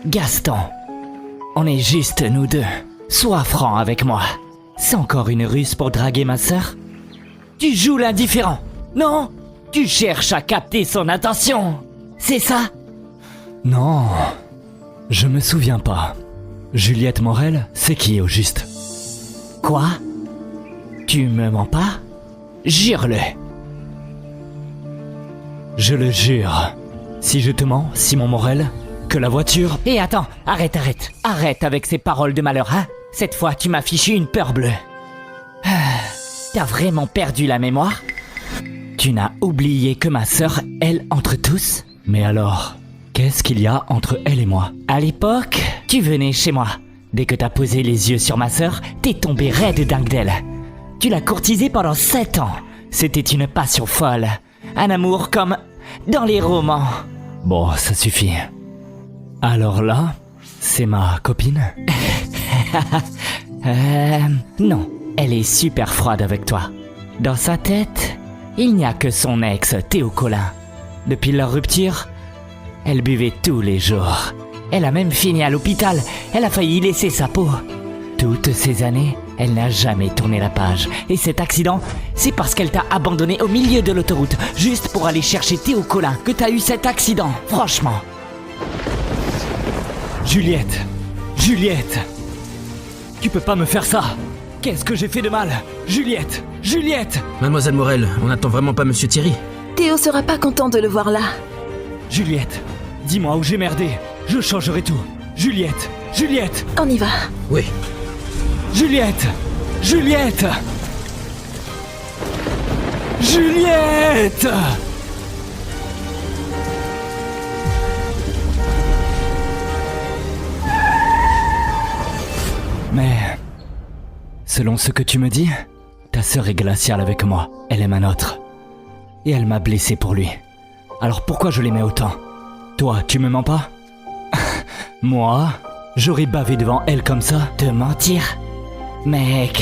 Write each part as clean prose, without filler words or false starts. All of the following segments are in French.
Gaston, on est juste nous deux. Sois franc avec moi. C'est encore une ruse pour draguer ma sœur? Tu joues l'indifférent, non? Tu cherches à capter son attention, c'est ça? Non, je me souviens pas. Juliette Morel, c'est qui au juste? Quoi? Tu me mens pas? Jure-le. Je le jure. Si je te mens, Simon Morel, que la voiture... Et attends, arrête. Arrête avec ces paroles de malheur, hein? Cette fois, tu m'as fichu une peur bleue. T'as vraiment perdu la mémoire? Tu n'as oublié que ma sœur, elle, entre tous? Mais alors, qu'est-ce qu'il y a entre elle et moi? À l'époque, tu venais chez moi. Dès que t'as posé les yeux sur ma sœur, t'es tombé raide dingue d'elle. Tu l'as courtisée pendant 7 ans. C'était une passion folle. Un amour comme dans les romans. Bon, ça suffit. Alors là, c'est ma copine? Non, elle est super froide avec toi. Dans sa tête, il n'y a que son ex, Théo Collin. Depuis leur rupture, elle buvait tous les jours. Elle a même fini à l'hôpital, elle a failli laisser sa peau. Toutes ces années, elle n'a jamais tourné la page. Et cet accident, c'est parce qu'elle t'a abandonné au milieu de l'autoroute, juste pour aller chercher Théo Collin, que t'as eu cet accident, franchement. Juliette! Tu peux pas me faire ça! Qu'est-ce que j'ai fait de mal? Juliette! Mademoiselle Morel, on n'attend vraiment pas Monsieur Thierry. Théo sera pas content de le voir là. Juliette! Dis-moi où j'ai merdé! Je changerai tout! Juliette! On y va. Oui. Juliette! Mais, selon ce que tu me dis, ta sœur est glaciale avec moi. Elle aime un autre. Et elle m'a blessé pour lui. Alors pourquoi je l'aimais autant? Toi, tu me mens pas? Moi, j'aurais bavé devant elle comme ça? Te mentir? Mec,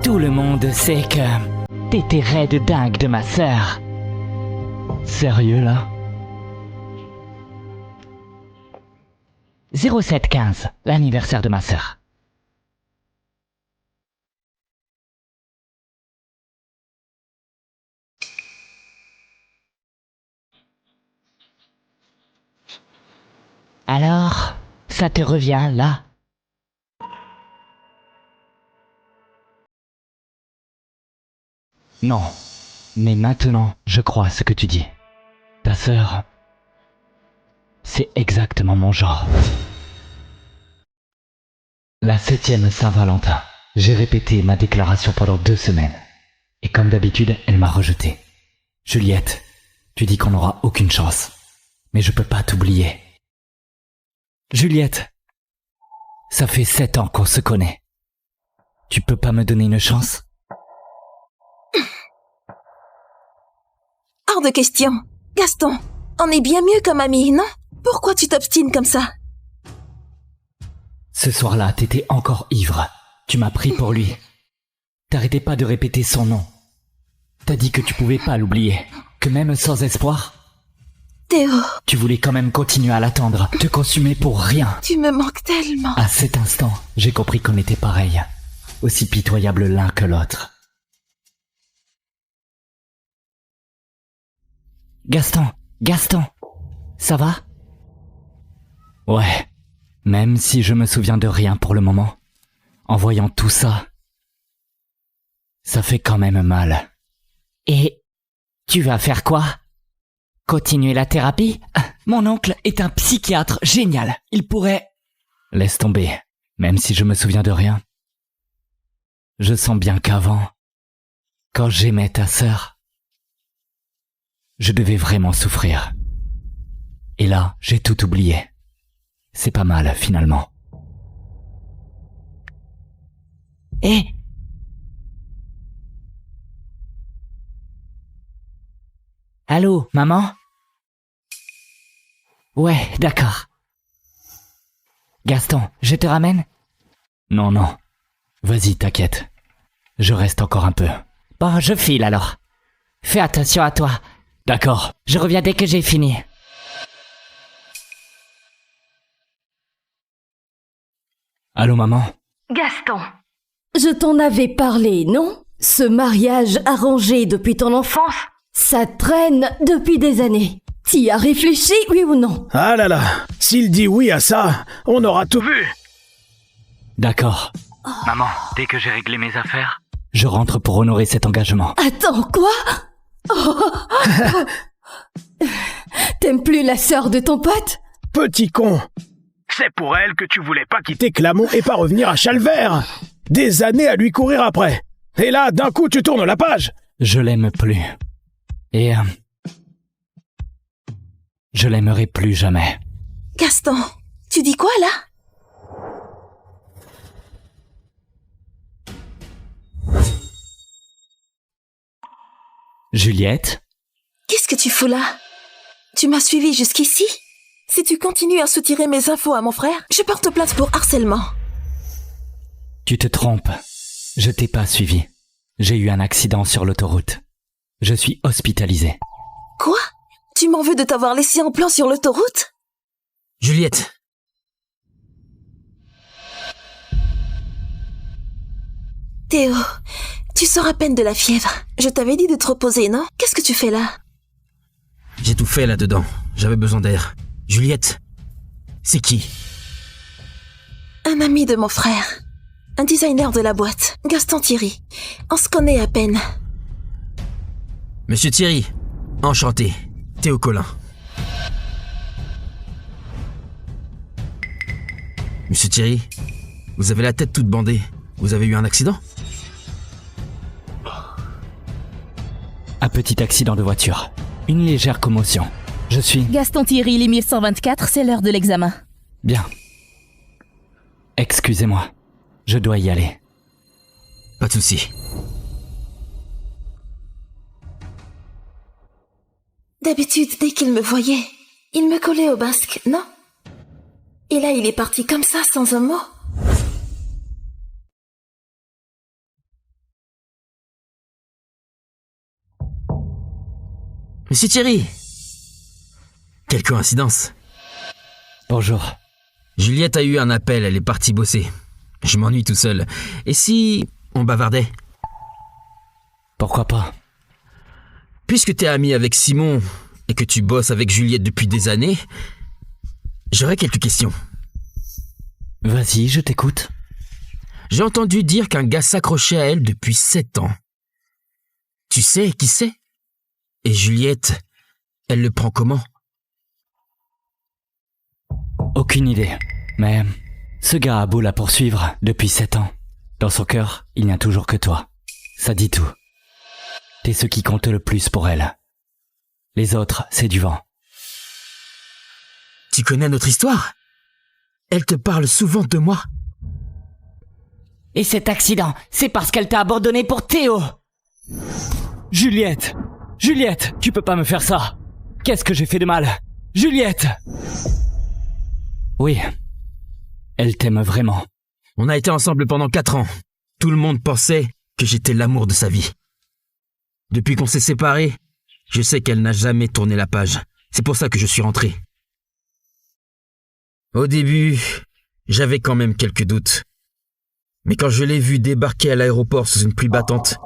tout le monde sait que t'étais raide dingue de ma sœur. Sérieux là? 0715, l'anniversaire de ma sœur. Alors, ça te revient là? Non. Mais maintenant, je crois ce que tu dis. Ta sœur, c'est exactement mon genre. La 7e Saint-Valentin, j'ai répété ma déclaration pendant 2 semaines. Et comme d'habitude, elle m'a rejeté. Juliette, tu dis qu'on n'aura aucune chance. Mais je peux pas t'oublier. Juliette, ça fait 7 ans qu'on se connaît. Tu peux pas me donner une chance? Hors de question. Gaston, on est bien mieux comme amis, non? Pourquoi tu t'obstines comme ça? Ce soir-là, t'étais encore ivre. Tu m'as pris pour lui. T'arrêtais pas de répéter son nom. T'as dit que tu pouvais pas l'oublier. Que même sans espoir, Théo, tu voulais quand même continuer à l'attendre. Te consumer pour rien. tu me manques tellement. À cet instant, j'ai compris qu'on était pareils. Aussi pitoyables l'un que l'autre. Gaston, ça va? Ouais. Même si je me souviens de rien pour le moment, en voyant tout ça, ça fait quand même mal. Et tu vas faire quoi? Continuer la thérapie? Mon oncle est un psychiatre génial. Il pourrait... Laisse tomber. Même si je me souviens de rien. Je sens bien qu'avant, quand j'aimais ta sœur, je devais vraiment souffrir. Et là, j'ai tout oublié. C'est pas mal, finalement. Et... Allô, maman? Ouais, d'accord. Gaston, je te ramène? Non. Vas-y, t'inquiète. Je reste encore un peu. Bon, je file alors. Fais attention à toi. D'accord. Je reviens dès que j'ai fini. Allô, maman? Gaston, je t'en avais parlé, non? Ce mariage arrangé depuis ton enfance, ça traîne depuis des années. T'y as réfléchi, oui ou non? Ah là là, s'il dit oui à ça, on aura tout vu. D'accord. Maman, dès que j'ai réglé mes affaires, je rentre pour honorer cet engagement. Attends, quoi? Oh. T'aimes plus la sœur de ton pote? Petit con. C'est pour elle que tu voulais pas quitter Clamont et pas revenir à Chalvert. Des années à lui courir après. Et là, d'un coup, tu tournes la page. Je l'aime plus. Et... je l'aimerai plus jamais. Gaston, tu dis quoi là? Juliette? Qu'est-ce que tu fous là? Tu m'as suivi jusqu'ici? Si tu continues à soutirer mes infos à mon frère, je porte plainte pour harcèlement. Tu te trompes. Je t'ai pas suivi. J'ai eu un accident sur l'autoroute. Je suis hospitalisé. Quoi? Tu m'en veux de t'avoir laissé en plan sur l'autoroute? Juliette. Théo, tu sors à peine de la fièvre. Je t'avais dit de te reposer, non? Qu'est-ce que tu fais là? J'ai tout fait là-dedans. J'avais besoin d'air. Juliette, c'est qui? Un ami de mon frère. Un designer de la boîte. Gaston Thierry. On se connaît à peine. Monsieur Thierry, enchanté. Théo Colin. Monsieur Thierry, vous avez la tête toute bandée. Vous avez eu un accident? Un petit accident de voiture. Une légère commotion. Je suis... Gaston Thierry, les 1124, c'est l'heure de l'examen. Bien. Excusez-moi. Je dois y aller. Pas de souci. D'habitude, dès qu'il me voyait, il me collait au basque, non? Et là, il est parti comme ça, sans un mot. Monsieur Thierry! Quelle coïncidence! Bonjour. Juliette a eu un appel, elle est partie bosser. Je m'ennuie tout seul. Et si on bavardait? Pourquoi pas? Puisque t'es ami avec Simon et que tu bosses avec Juliette depuis des années, j'aurais quelques questions. Vas-y, je t'écoute. J'ai entendu dire qu'un gars s'accrochait à elle depuis 7 ans. Tu sais qui c'est? Et Juliette, elle le prend comment? Aucune idée. Mais ce gars a beau la poursuivre depuis 7 ans. Dans son cœur, il n'y a toujours que toi. Ça dit tout. T'es ce qui compte le plus pour elle. Les autres, c'est du vent. Tu connais notre histoire? Elle te parle souvent de moi. Et cet accident, c'est parce qu'elle t'a abandonné pour Théo. Juliette! Juliette! Tu peux pas me faire ça! Qu'est-ce que j'ai fait de mal? Juliette! Oui. Elle t'aime vraiment. On a été ensemble pendant 4 ans. Tout le monde pensait que j'étais l'amour de sa vie. Depuis qu'on s'est séparés, je sais qu'elle n'a jamais tourné la page. C'est pour ça que je suis rentré. Au début, j'avais quand même quelques doutes. Mais quand je l'ai vue débarquer à l'aéroport sous une pluie battante,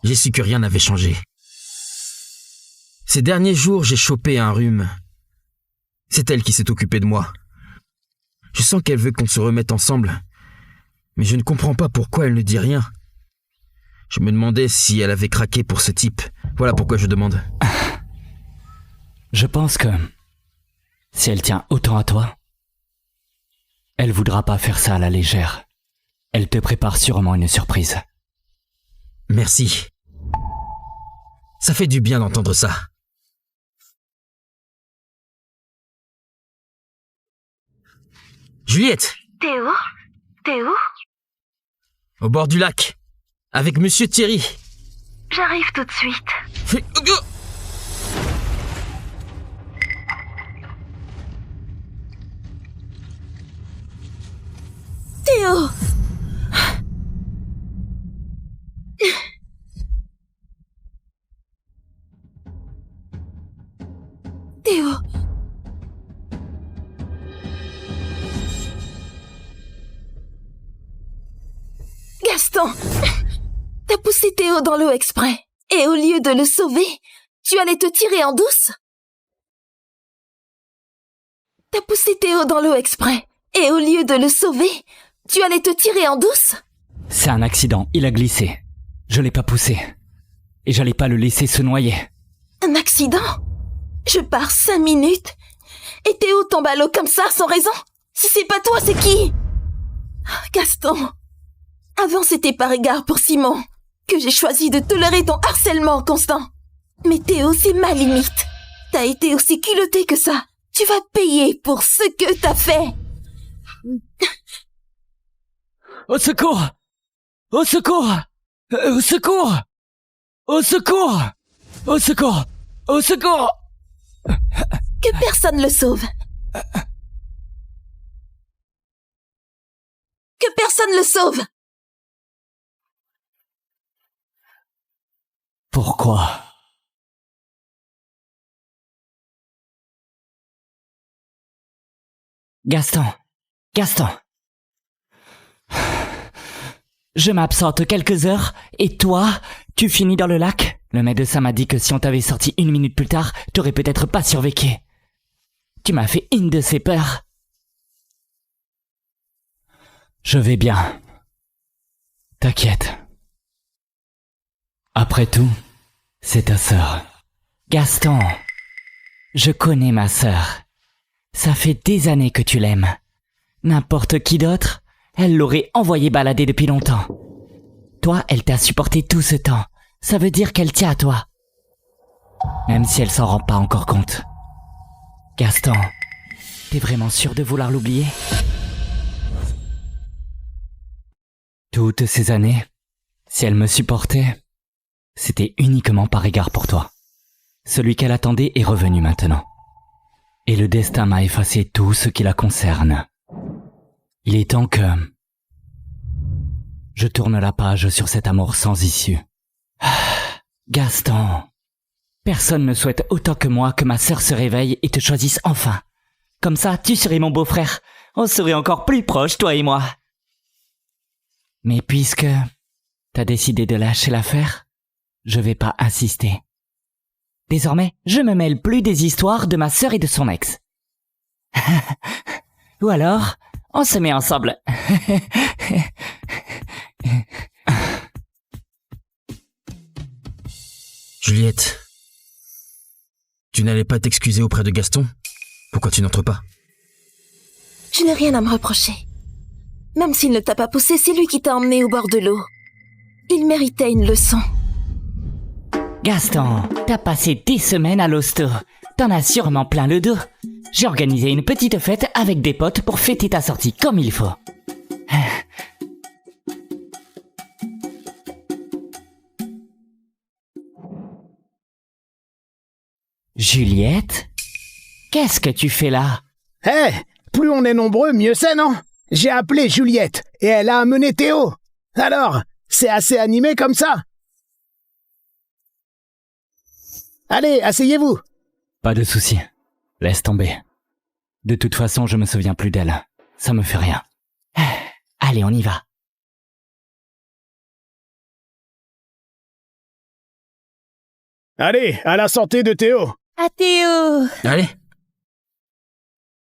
j'ai su que rien n'avait changé. Ces derniers jours, j'ai chopé un rhume. C'est elle qui s'est occupée de moi. Je sens qu'elle veut qu'on se remette ensemble, mais je ne comprends pas pourquoi elle ne dit rien. Je me demandais si elle avait craqué pour ce type. Voilà pourquoi je demande. Je pense que si elle tient autant à toi, elle voudra pas faire ça à la légère. Elle te prépare sûrement une surprise. Merci. Ça fait du bien d'entendre ça. Juliette! Théo? Théo? Au bord du lac, avec Monsieur Thierry. J'arrive tout de suite. Théo! Théo! Gaston, t'as poussé Théo dans l'eau exprès. Et au lieu de le sauver, tu allais te tirer en douce? T'as poussé Théo dans l'eau exprès. Et au lieu de le sauver, tu allais te tirer en douce? C'est un accident, il a glissé. Je l'ai pas poussé. Et j'allais pas le laisser se noyer. Un accident? Je pars 5 minutes et Théo tombe à l'eau comme ça, sans raison? Si c'est pas toi, c'est qui? Gaston, avant c'était par égard pour Simon que j'ai choisi de tolérer ton harcèlement constant. Mais Théo, c'est ma limite. T'as été aussi culotté que ça. Tu vas payer pour ce que t'as fait. Au secours! Au secours! Au secours! Au secours! Au secours! Au secours! Que personne le sauve. Que personne le sauve. Pourquoi? Gaston. Gaston. Je m'absente quelques heures, et toi, tu finis dans le lac? Le médecin m'a dit que si on t'avait sorti 1 minute plus tard, t'aurais peut-être pas survécu. Tu m'as fait une de ces peurs. Je vais bien. T'inquiète. Après tout, c'est ta sœur. Gaston, je connais ma sœur. Ça fait des années que tu l'aimes. N'importe qui d'autre, elle l'aurait envoyé balader depuis longtemps. Toi, elle t'a supporté tout ce temps. Ça veut dire qu'elle tient à toi. Même si elle s'en rend pas encore compte. Gaston, t'es vraiment sûr de vouloir l'oublier? Toutes ces années, si elle me supportait, c'était uniquement par égard pour toi. Celui qu'elle attendait est revenu maintenant. Et le destin m'a effacé tout ce qui la concerne. Il est temps que je tourne la page sur cet amour sans issue. Gaston, personne ne souhaite autant que moi que ma sœur se réveille et te choisisse enfin. Comme ça, tu serais mon beau-frère. On serait encore plus proches, toi et moi. Mais puisque t'as décidé de lâcher l'affaire, je vais pas insister. Désormais, je me mêle plus des histoires de ma sœur et de son ex. Ou alors, on se met ensemble. Juliette, tu n'allais pas t'excuser auprès de Gaston? Pourquoi tu n'entres pas? Je n'ai rien à me reprocher. Même s'il ne t'a pas poussé, c'est lui qui t'a emmené au bord de l'eau. Il méritait une leçon. Gaston, t'as passé des semaines à l'hosto. T'en as sûrement plein le dos. J'ai organisé une petite fête avec des potes pour fêter ta sortie comme il faut. Juliette? Qu'est-ce que tu fais là? Hé, plus on est nombreux, mieux c'est, non? J'ai appelé Juliette, et elle a amené Théo. Alors, c'est assez animé comme ça? Allez, asseyez-vous. Pas de souci. Laisse tomber. De toute façon, je me souviens plus d'elle. Ça me fait rien. Allez, on y va. Allez, à la santé de Théo. À Théo! Allez,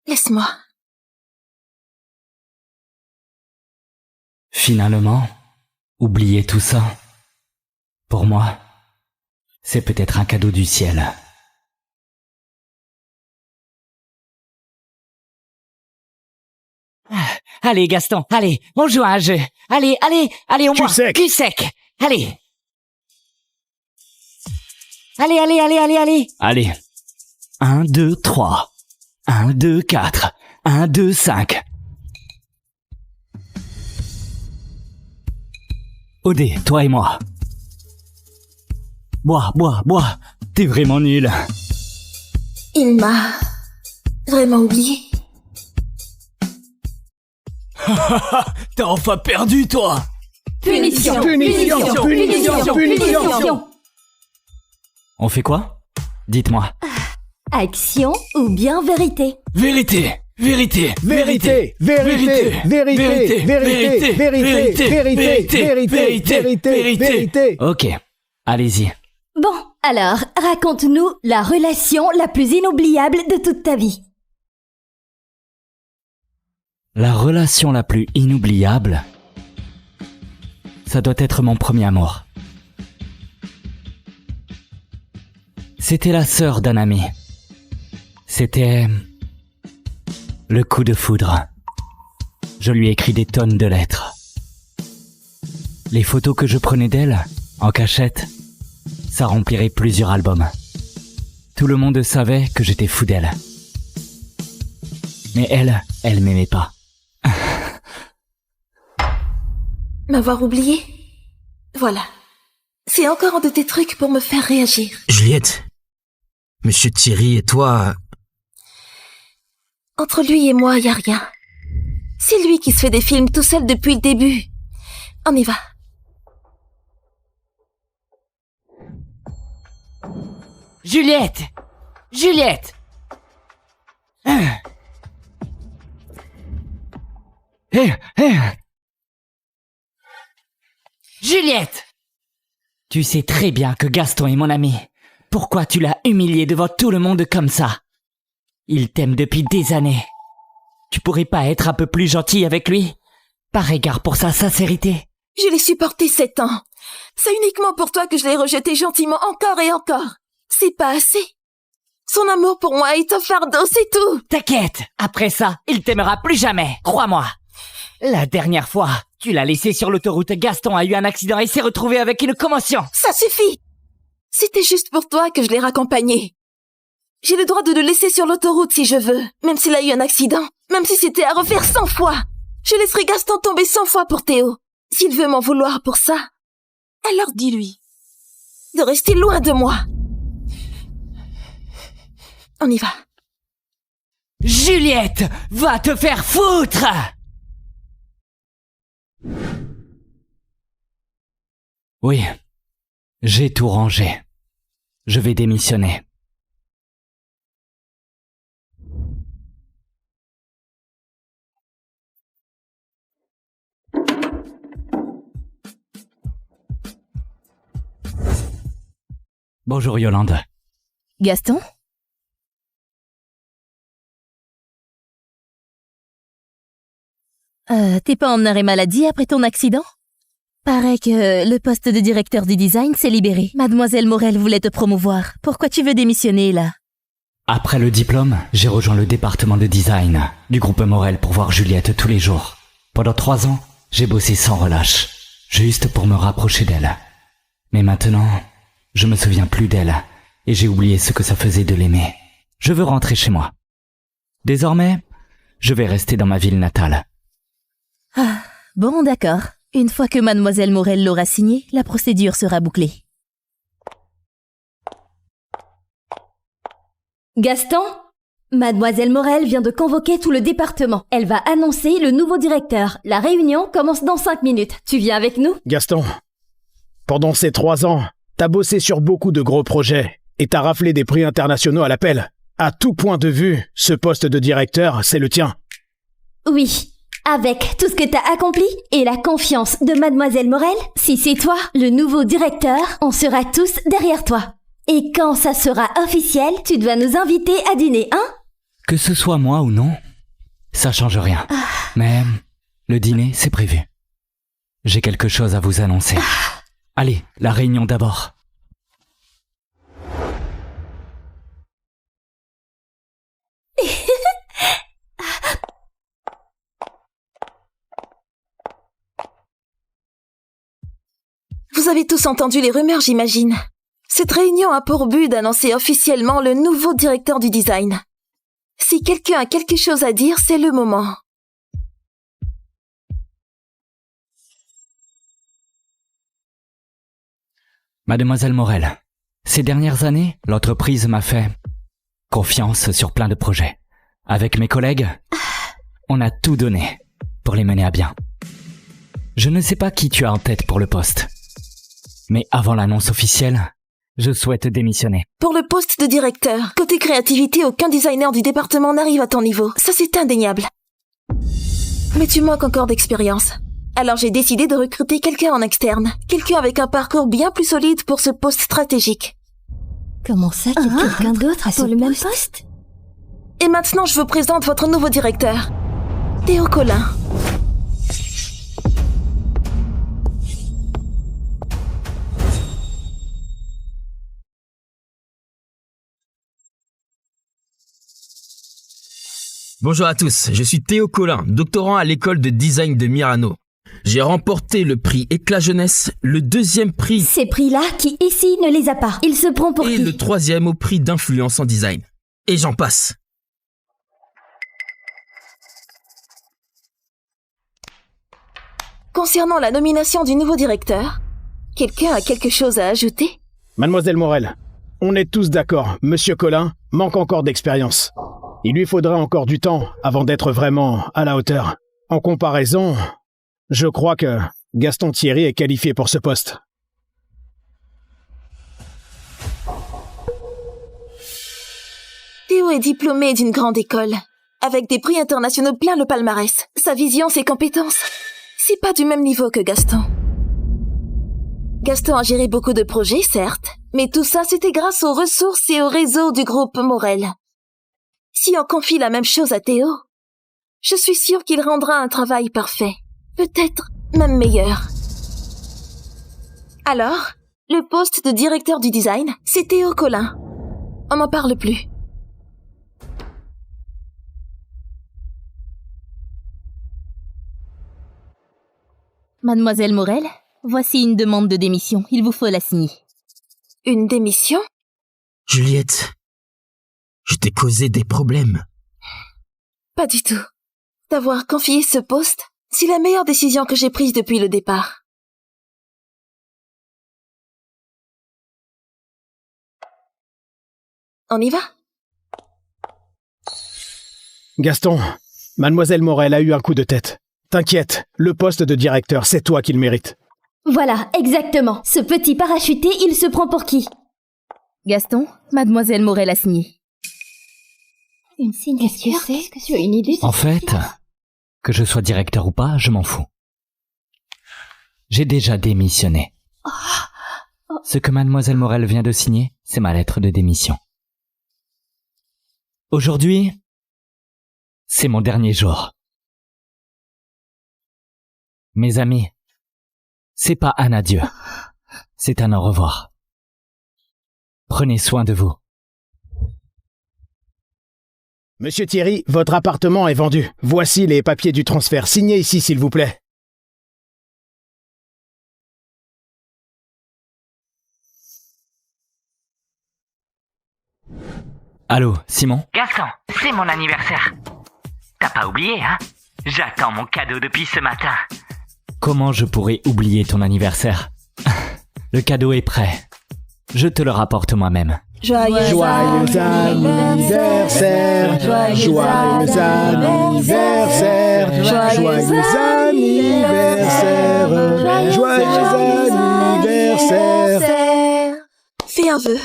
Laisse-moi. Finalement, oublier tout ça, pour moi, c'est peut-être un cadeau du ciel. Allez, Gaston, allez, on joue à un jeu. Allez, au moins. Cul sec. Cul sec. Allez. Allez. Allez. 1, 2, 3. 1, 2, 4. 1, 2, 5. Odé, toi et moi. Bois. T'es vraiment nul. Il m'a vraiment oublié. T'as enfin perdu, toi. Punition. On fait quoi? Dites-moi. Action ou bien vérité? Vérité. Vérité. Vérité, vérité, vérité, vérité, vérité, vérité, vérité. Ok, allez-y. Bon, alors, raconte-nous la relation la plus inoubliable de toute ta vie. La relation la plus inoubliable, ça doit être mon premier amour. C'était la sœur d'un ami. C'était le coup de foudre. Je lui ai écrit des tonnes de lettres. Les photos que je prenais d'elle, en cachette, ça remplirait plusieurs albums. Tout le monde savait que j'étais fou d'elle. Mais elle m'aimait pas. M'avoir oublié? Voilà. C'est encore un de tes trucs pour me faire réagir. Juliette, Monsieur Thierry et toi... Entre lui et moi, y a rien. C'est lui qui se fait des films tout seul depuis le début. On y va. Juliette! Juliette! Juliette! Tu sais très bien que Gaston est mon ami. Pourquoi tu l'as humilié devant tout le monde comme ça? Il t'aime depuis des années. Tu pourrais pas être un peu plus gentil avec lui? Par égard pour sa sincérité. Je l'ai supporté 7 ans. C'est uniquement pour toi que je l'ai rejeté gentiment encore et encore. C'est pas assez. Son amour pour moi est un fardeau, c'est tout. T'inquiète, après ça, il t'aimera plus jamais, crois-moi. La dernière fois, tu l'as laissé sur l'autoroute, Gaston a eu un accident et s'est retrouvé avec une commotion. Ça suffit. C'était juste pour toi que je l'ai raccompagné. J'ai le droit de le laisser sur l'autoroute si je veux, même s'il a eu un accident, même si c'était à refaire 100 fois. Je laisserai Gaston tomber 100 fois pour Théo. S'il veut m'en vouloir pour ça, alors dis-lui de rester loin de moi. On y va. Juliette, va te faire foutre! Oui, j'ai tout rangé. Je vais démissionner. Bonjour Yolande. Gaston? T'es pas en arrêt maladie après ton accident? Paraît que le poste de directeur du design s'est libéré. Mademoiselle Morel voulait te promouvoir. Pourquoi tu veux démissionner, là? Après le diplôme, j'ai rejoint le département de design du groupe Morel pour voir Juliette tous les jours. Pendant 3 ans, j'ai bossé sans relâche, juste pour me rapprocher d'elle. Mais maintenant, je me souviens plus d'elle et j'ai oublié ce que ça faisait de l'aimer. Je veux rentrer chez moi. Désormais, je vais rester dans ma ville natale. Ah, bon, d'accord. Une fois que Mademoiselle Morel l'aura signé, la procédure sera bouclée. Gaston, Mademoiselle Morel vient de convoquer tout le département. Elle va annoncer le nouveau directeur. La réunion commence dans 5 minutes. Tu viens avec nous? Gaston, pendant ces 3 ans, t'as bossé sur beaucoup de gros projets et t'as raflé des prix internationaux à l'appel. À tout point de vue, ce poste de directeur, c'est le tien. Oui. Avec tout ce que t'as accompli et la confiance de Mademoiselle Morel, si c'est toi, le nouveau directeur, on sera tous derrière toi. Et quand ça sera officiel, tu dois nous inviter à dîner, hein? Que ce soit moi ou non, ça change rien. Mais le dîner, c'est prévu. J'ai quelque chose à vous annoncer. Allez, la réunion d'abord. Vous avez tous entendu les rumeurs, j'imagine. Cette réunion a pour but d'annoncer officiellement le nouveau directeur du design. Si quelqu'un a quelque chose à dire, c'est le moment. Mademoiselle Morel, ces dernières années, l'entreprise m'a fait confiance sur plein de projets. Avec mes collègues, on a tout donné pour les mener à bien. Je ne sais pas qui tu as en tête pour le poste. Mais avant l'annonce officielle, Je souhaite démissionner. Pour le poste de directeur, côté créativité, aucun designer du département n'arrive à ton niveau. Ça, c'est indéniable. Mais tu manques encore d'expérience. Alors j'ai décidé de recruter quelqu'un en externe. Quelqu'un avec un parcours bien plus solide pour ce poste stratégique. Comment ça, qu'il y a quelqu'un d'autre pour le même poste? Et maintenant, je vous présente votre nouveau directeur, Théo Collin. Bonjour à tous, je suis Théo Collin, doctorant à l'école de design de Murano. J'ai remporté le prix Éclat Jeunesse, le 2e prix Ces prix-là, qui ici ne les a pas. Il se prend pour et qui? le 3e au prix d'influence en design. Et j'en passe. Concernant la nomination du nouveau directeur, quelqu'un a quelque chose à ajouter? Mademoiselle Morel, on est tous d'accord, Monsieur Collin manque encore d'expérience. Il lui faudra encore du temps avant d'être vraiment à la hauteur. En comparaison, je crois que Gaston Thierry est qualifié pour ce poste. Théo est diplômé d'une grande école, avec des prix internationaux plein le palmarès. Sa vision, ses compétences, c'est pas du même niveau que Gaston. Gaston a géré beaucoup de projets, certes, mais tout ça, c'était grâce aux ressources et au réseau du groupe Morel. Si on confie la même chose à Théo, je suis sûre qu'il rendra un travail parfait. Peut-être même meilleur. Alors, le poste de directeur du design, c'est Théo Collin. On n'en parle plus. Mademoiselle Morel, voici une demande de démission. Il vous faut la signer. Une démission? Juliette, je t'ai causé des problèmes. Pas du tout. T'avoir confié ce poste, c'est la meilleure décision que j'ai prise depuis le départ. On y va? Gaston, Mademoiselle Morel a eu un coup de tête. T'inquiète, le poste de directeur, c'est toi qui le mérites. Voilà, exactement. Ce petit parachuté, il se prend pour qui? Gaston, Mademoiselle Morel a signé. Une signature? Qu'est-ce que tu as une idée? En fait, que je sois directeur ou pas, je m'en fous. J'ai déjà démissionné. Ce que Mademoiselle Morel vient de signer, c'est ma lettre de démission. Aujourd'hui, c'est mon dernier jour. Mes amis, c'est pas un adieu, c'est un au revoir. Prenez soin de vous. Monsieur Thierry, votre appartement est vendu. Voici les papiers du transfert. Signez ici, s'il vous plaît. Allô, Simon? Gaston, c'est mon anniversaire. T'as pas oublié, hein? J'attends mon cadeau depuis ce matin. Comment je pourrais oublier ton anniversaire? Le cadeau est prêt. Je te le rapporte moi-même. Joyeux anniversaire, joyeux anniversaire, joyeux anniversaire, joyeux anniversaire. Fais un vœu.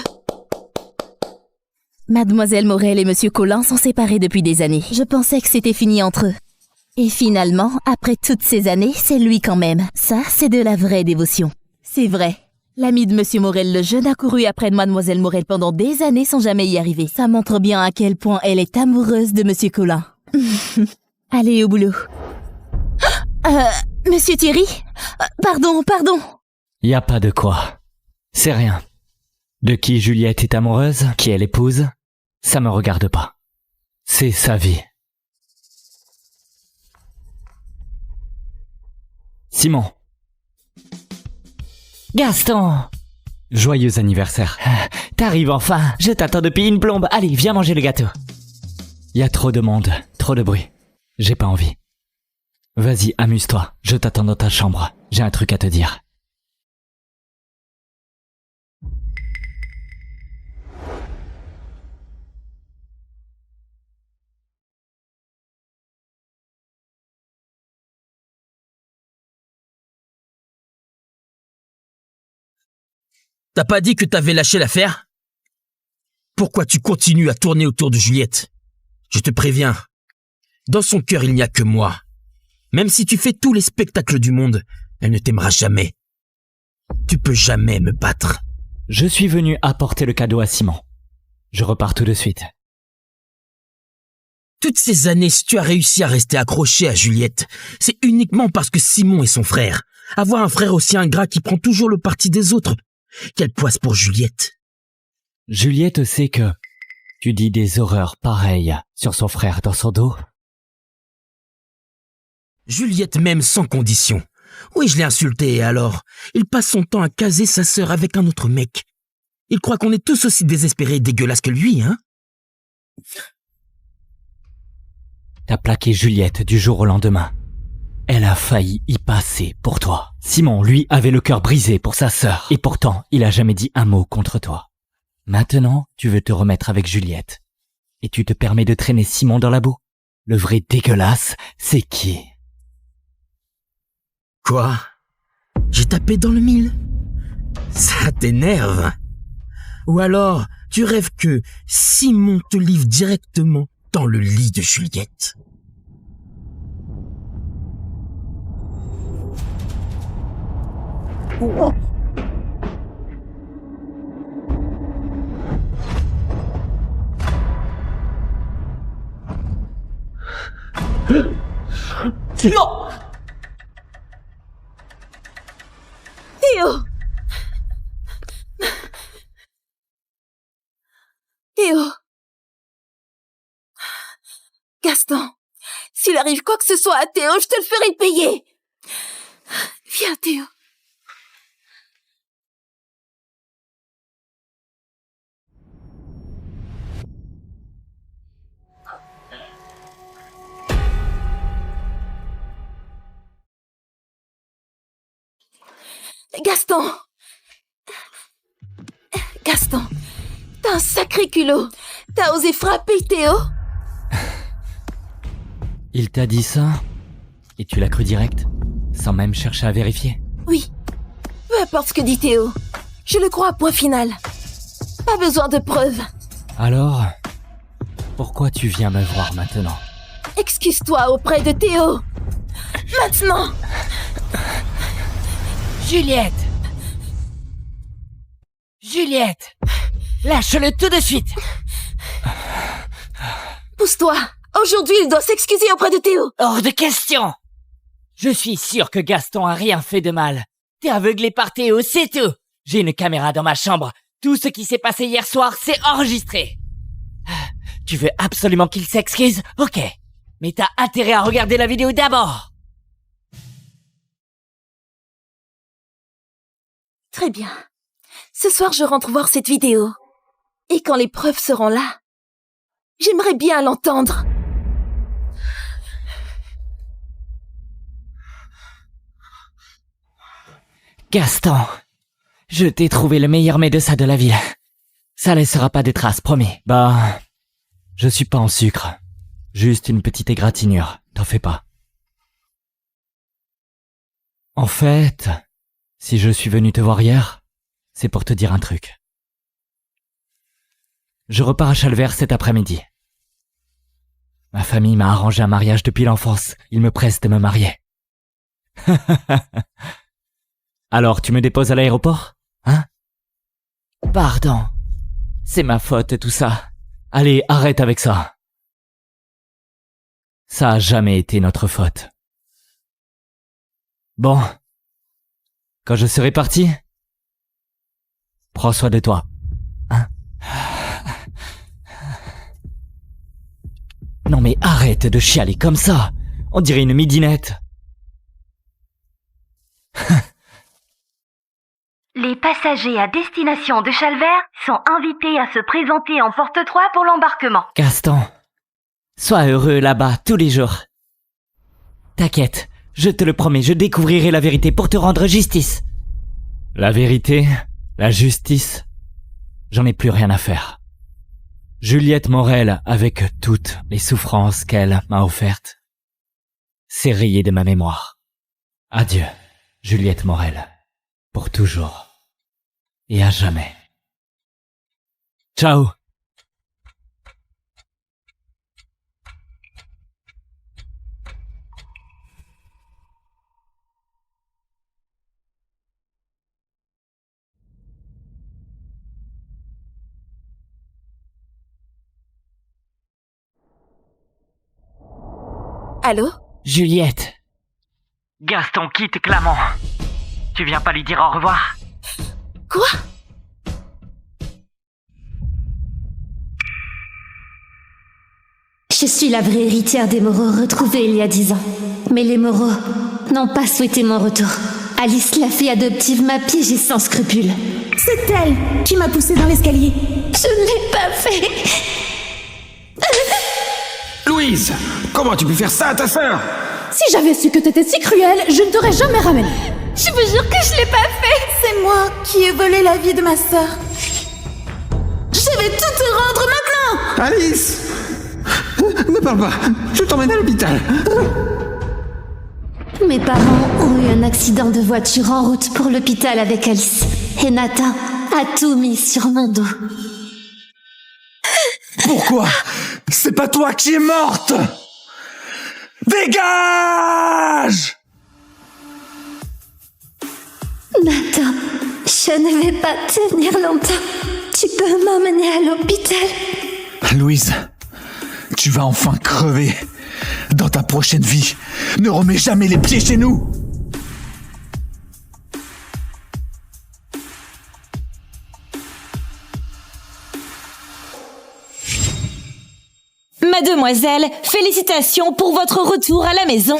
Mademoiselle Morel et Monsieur Collin sont séparés depuis des années. Je pensais que c'était fini entre eux. Et finalement, après toutes ces années, c'est lui quand même. Ça, c'est de la vraie dévotion. C'est vrai. L'ami de Monsieur Morel le jeune a couru après Mademoiselle Morel pendant des années sans jamais y arriver. Ça montre bien à quel point elle est amoureuse de Monsieur Collin. Allez au boulot. Monsieur Thierry? Pardon. Y a pas de quoi. C'est rien. De qui Juliette est amoureuse, qui est l'épouse, ça me regarde pas. C'est sa vie. Simon. Gaston! Joyeux anniversaire. T'arrives enfin! Je t'attends depuis une plombe. Allez, viens manger le gâteau. Y a trop de monde, trop de bruit. J'ai pas envie. Vas-y, amuse-toi. Je t'attends dans ta chambre. J'ai un truc à te dire. T'as pas dit que t'avais lâché l'affaire? Pourquoi tu continues à tourner autour de Juliette? Je te préviens, dans son cœur il n'y a que moi. Même si tu fais tous les spectacles du monde, elle ne t'aimera jamais. Tu peux jamais me battre. Je suis venu apporter le cadeau à Simon. Je repars tout de suite. Toutes ces années, si tu as réussi à rester accroché à Juliette, c'est uniquement parce que Simon est son frère. Avoir un frère aussi ingrat qui prend toujours le parti des autres. Quelle poisse pour Juliette. Juliette sait que tu dis des horreurs pareilles sur son frère dans son dos. Juliette m'aime sans condition. Oui, je l'ai insulté et alors? Il passe son temps à caser sa sœur avec un autre mec. Il croit qu'on est tous aussi désespérés et dégueulasses que lui, hein? T'as plaqué Juliette du jour au lendemain. Elle a failli y passer pour toi. Simon, lui, avait le cœur brisé pour sa sœur. Et pourtant, il a jamais dit un mot contre toi. Maintenant, tu veux te remettre avec Juliette. Et tu te permets de traîner Simon dans la boue. Le vrai dégueulasse, c'est qui? Quoi? J'ai tapé dans le mille? Ça t'énerve? Ou alors, tu rêves que Simon te livre directement dans le lit de Juliette? Non! Théo! Théo! Gaston, s'il arrive quoi que ce soit à Théo, je te le ferai payer! Viens, Théo. Gaston! Gaston, t'as un sacré culot. T'as osé frapper Théo? Il t'a dit ça? Et tu l'as cru direct? Sans même chercher à vérifier? Oui. Peu importe ce que dit Théo. Je le crois, point final. Pas besoin de preuves. Alors, pourquoi tu viens me voir maintenant? Excuse-toi auprès de Théo. Maintenant! Juliette! Juliette! Lâche-le tout de suite! Pousse-toi. Aujourd'hui, il doit s'excuser auprès de Théo. Hors de question! Je suis sûr que Gaston a rien fait de mal. T'es aveuglé par Théo, c'est tout! J'ai une caméra dans ma chambre. Tout ce qui s'est passé hier soir, c'est enregistré. Tu veux absolument qu'il s'excuse? Ok. Mais t'as intérêt à regarder la vidéo d'abord. Très bien. Ce soir, je rentre voir cette vidéo. Et quand les preuves seront là, j'aimerais bien l'entendre. Gaston, je t'ai trouvé le meilleur médecin de la ville. Ça laissera pas de traces, promis. Bah, je suis pas en sucre. Juste une petite égratignure, t'en fais pas. En fait, si je suis venu te voir hier, c'est pour te dire un truc. Je repars à Chalvert cet après-midi. Ma famille m'a arrangé un mariage depuis l'enfance. Ils me pressent de me marier. Alors, tu me déposes à l'aéroport, hein? Pardon. C'est ma faute, tout ça. Allez, arrête avec ça. Ça a jamais été notre faute. Bon. Quand je serai parti, prends soin de toi, hein? Non mais arrête de chialer comme ça. On dirait une midinette. Les passagers à destination de Chalvert sont invités à se présenter en porte 3 pour l'embarquement. Gaston, sois heureux là-bas tous les jours. T'inquiète, je te le promets, je découvrirai la vérité pour te rendre justice. La vérité, la justice, j'en ai plus rien à faire. Juliette Morel, avec toutes les souffrances qu'elle m'a offertes, s'est rayée de ma mémoire. Adieu, Juliette Morel, pour toujours. et à jamais. Ciao. Allô? Juliette. Gaston quitte Clamant. Tu viens pas lui dire au revoir? Quoi? Je suis la vraie héritière des Moreau retrouvée il y a 10 ans. Mais les Moreau n'ont pas souhaité mon retour. Alice, la fille adoptive, m'a piégée sans scrupule. C'est elle qui m'a poussée dans l'escalier. Je ne l'ai pas fait. Louise, comment tu peux faire ça à ta sœur? Si j'avais su que t'étais si cruelle, je ne t'aurais jamais ramenée. Je vous jure que je l'ai pas fait. C'est moi qui ai volé la vie de ma sœur. Je vais tout te rendre maintenant. Alice! Ne parle pas, je t'emmène à l'hôpital. Mes parents ont eu un accident de voiture en route pour l'hôpital avec Alice. Et Nathan a tout mis sur mon dos. Pourquoi? C'est pas toi qui es morte! Dégage! Nathan, je ne vais pas tenir longtemps. Tu peux m'emmener à l'hôpital? Louise, tu vas enfin crever. Dans ta prochaine vie, ne remets jamais les pieds chez nous. Mademoiselle, félicitations pour votre retour à la maison.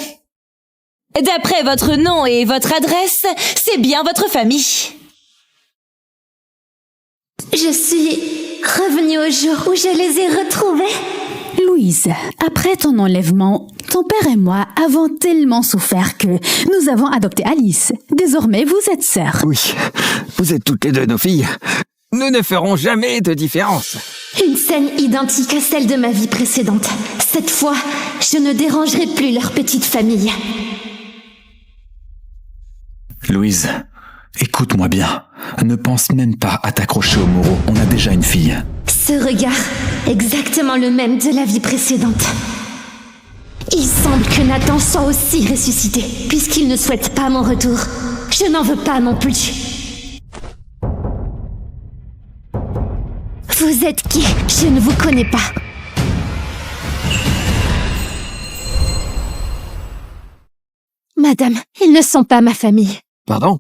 D'après votre nom et votre adresse, c'est bien votre famille. Je suis revenue au jour où je les ai retrouvés. Louise, après ton enlèvement, ton père et moi avons tellement souffert que nous avons adopté Alice. Désormais, vous êtes sœurs. Oui, vous êtes toutes les deux nos filles. Nous ne ferons jamais de différence. Une scène identique à celle de ma vie précédente. Cette fois, je ne dérangerai plus leur petite famille. Louise, écoute-moi bien. Ne pense même pas à t'accrocher au Moreau. On a déjà une fille. Ce regard, exactement le même de la vie précédente. Il semble que Nathan soit aussi ressuscité, puisqu'il ne souhaite pas mon retour. Je n'en veux pas non plus. Vous êtes qui? Je ne vous connais pas. Madame, ils ne sont pas ma famille. Pardon?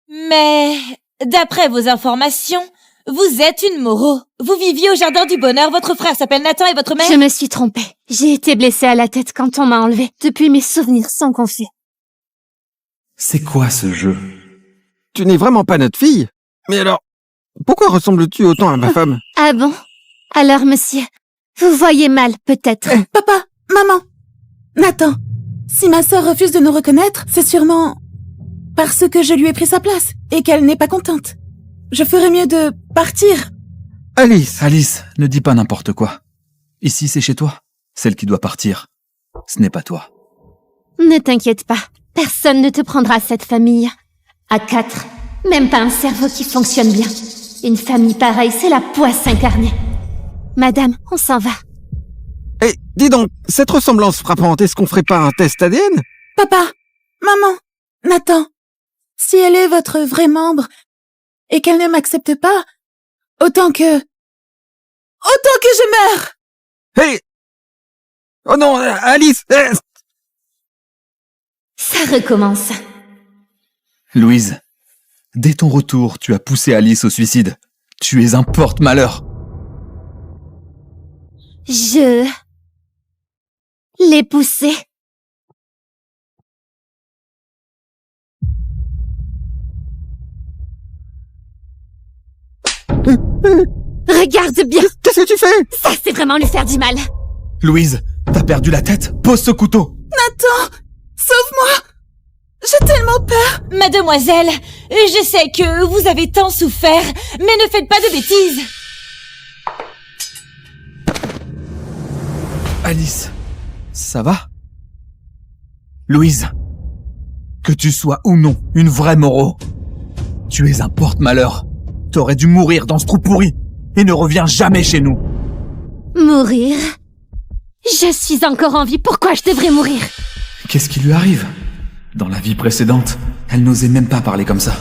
Mais, d'après vos informations, vous êtes une Moreau. Vous viviez au Jardin du Bonheur, votre frère s'appelle Nathan et votre mère... Je me suis trompée. J'ai été blessée à la tête quand on m'a enlevée. Depuis, mes souvenirs sont confus. C'est quoi ce jeu? Tu n'es vraiment pas notre fille? Mais alors, pourquoi ressembles-tu autant à ma femme? Ah bon? Alors, monsieur, vous voyez mal, peut-être. Papa, maman, Nathan, si ma sœur refuse de nous reconnaître, c'est sûrement parce que je lui ai pris sa place et qu'elle n'est pas contente. Je ferais mieux de partir. Alice, ne dis pas n'importe quoi. Ici, c'est chez toi. Celle qui doit partir. Ce n'est pas toi. Ne t'inquiète pas, personne ne te prendra à cette famille. À 4, même pas un cerveau qui fonctionne bien. Une famille pareille, c'est la poisse incarnée. Madame, on s'en va. Eh, dis donc, cette ressemblance frappante, est-ce qu'on ferait pas un test ADN? Papa, maman, Nathan, si elle est votre vrai membre et qu'elle ne m'accepte pas, autant que je meure! Hé! Oh non, Alice! Ça recommence. Louise, dès ton retour, tu as poussé Alice au suicide. Tu es un porte-malheur. Je l'ai poussée. Regarde bien. Qu'est-ce que tu fais? Ça, c'est vraiment lui faire du mal. Louise, t'as perdu la tête? Pose ce couteau. Nathan, sauve-moi! J'ai tellement peur! Mademoiselle, je sais que vous avez tant souffert, mais ne faites pas de bêtises. Alice, ça va? Louise, que tu sois ou non une vraie Moreau, Tu es un porte-malheur. T'aurais dû mourir dans ce trou pourri et ne reviens jamais chez nous. Mourir? Je suis encore en vie, pourquoi je devrais mourir? Qu'est-ce qui lui arrive? Dans la vie précédente, elle n'osait même pas parler comme ça.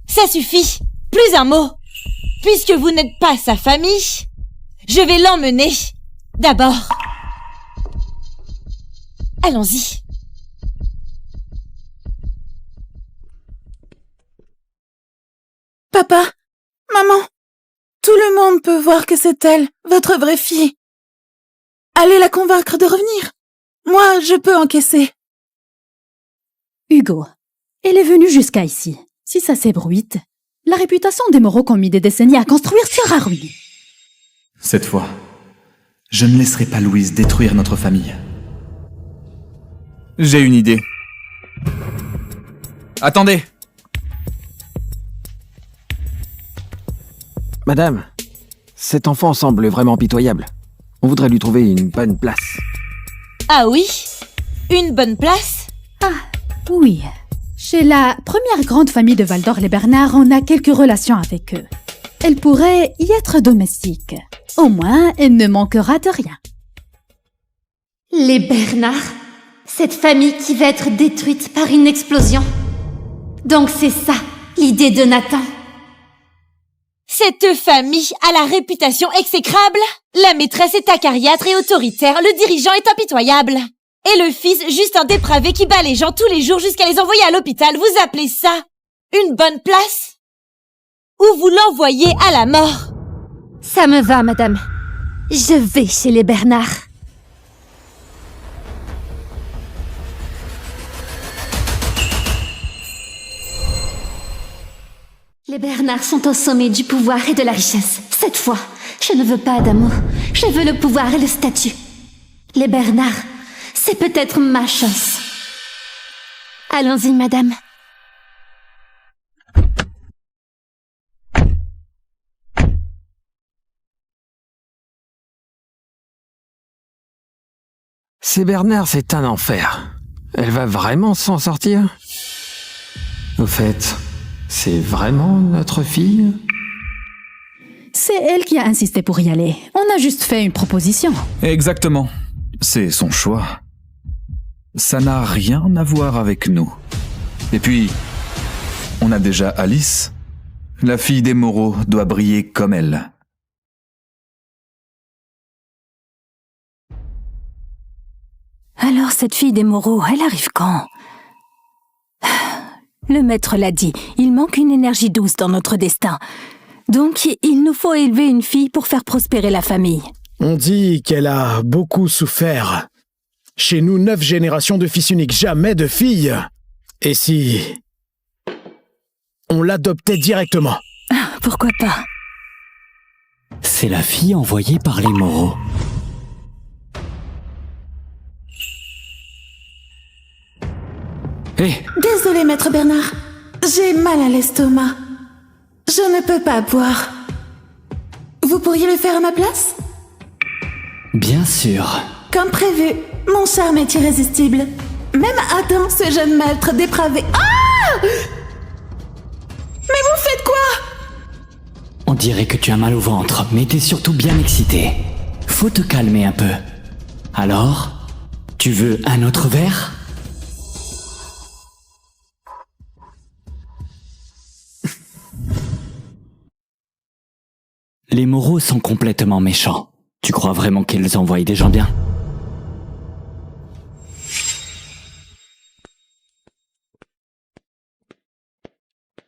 Ça suffit. Plus un mot. Puisque vous n'êtes pas sa famille, je vais l'emmener. D'abord. Allons-y. Papa, maman, tout le monde peut voir que c'est elle, votre vraie fille. Allez la convaincre de revenir. Moi, je peux encaisser. Hugo, elle est venue jusqu'à ici. Si ça s'ébruite, la réputation des Moreau qu'ont mis des décennies à construire sera ruinée. Cette fois, je ne laisserai pas Louise détruire notre famille. J'ai une idée. Attendez! Madame, cet enfant semble vraiment pitoyable. On voudrait lui trouver une bonne place. Ah oui? Une bonne place? Oui. Chez la première grande famille de Val-d'Or-les-Bernard, on a quelques relations avec eux. Elle pourrait y être domestique. Au moins, elle ne manquera de rien. Les Bernard? Cette famille qui va être détruite par une explosion. Donc c'est ça, l'idée de Nathan. Cette famille a la réputation exécrable. La maîtresse est acariâtre et autoritaire, le dirigeant est impitoyable. Et le fils, juste un dépravé qui bat les gens tous les jours jusqu'à les envoyer à l'hôpital. Vous appelez ça une bonne place? Ou vous l'envoyez à la mort? Ça me va, madame. Je vais chez les Bernard. Les Bernard sont au sommet du pouvoir et de la richesse. Cette fois, je ne veux pas d'amour. Je veux le pouvoir et le statut. Les Bernard, c'est peut-être ma chance. Allons-y, madame. Ces Bernard, c'est un enfer. Elle va vraiment s'en sortir? Au fait, c'est vraiment notre fille? C'est elle qui a insisté pour y aller. On a juste fait une proposition. Exactement. C'est son choix. Ça n'a rien à voir avec nous. Et puis, on a déjà Alice. La fille des Moreau doit briller comme elle. Alors cette fille des Moreau, elle arrive quand? Le maître l'a dit, il manque une énergie douce dans notre destin. Donc il nous faut élever une fille pour faire prospérer la famille. On dit qu'elle a beaucoup souffert. Chez nous, 9 générations de fils uniques, jamais de filles. Et si on l'adoptait directement? Pourquoi pas? C'est la fille envoyée par les Moreau. Hé, Désolé, maître Bernard. J'ai mal à l'estomac. Je ne peux pas boire. Vous pourriez le faire à ma place? bien sûr. Comme prévu, mon charme est irrésistible. Même Adam, ce jeune maître dépravé. Ah! Mais vous faites quoi? On dirait que tu as mal au ventre, mais t'es surtout bien excité. Faut te calmer un peu. Alors, tu veux un autre verre? Les Moreau sont complètement méchants. Tu crois vraiment qu'ils envoient des gens bien?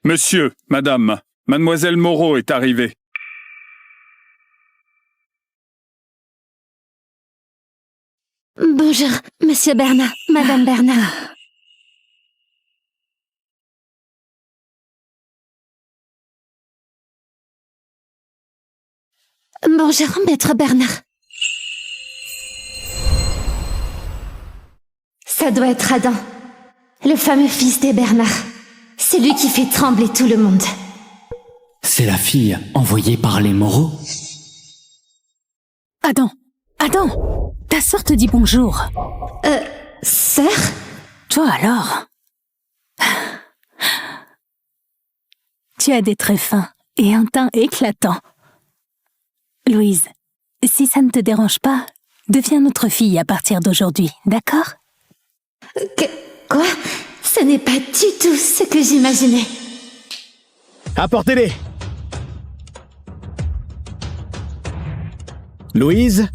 Monsieur, madame, mademoiselle Moreau est arrivée. Bonjour, monsieur Bernard, madame Bernard. Bonjour, maître Bernard. Ça doit être Adam, le fameux fils des Bernard. C'est lui qui fait trembler tout le monde. C'est la fille envoyée par les Moreau? Adam, ta sœur te dit bonjour. Sœur? Toi alors? Tu as des traits fins et un teint éclatant. Louise, si ça ne te dérange pas, deviens notre fille à partir d'aujourd'hui, d'accord? Quoi? Ce n'est pas du tout ce que j'imaginais. Apportez-les! Louise,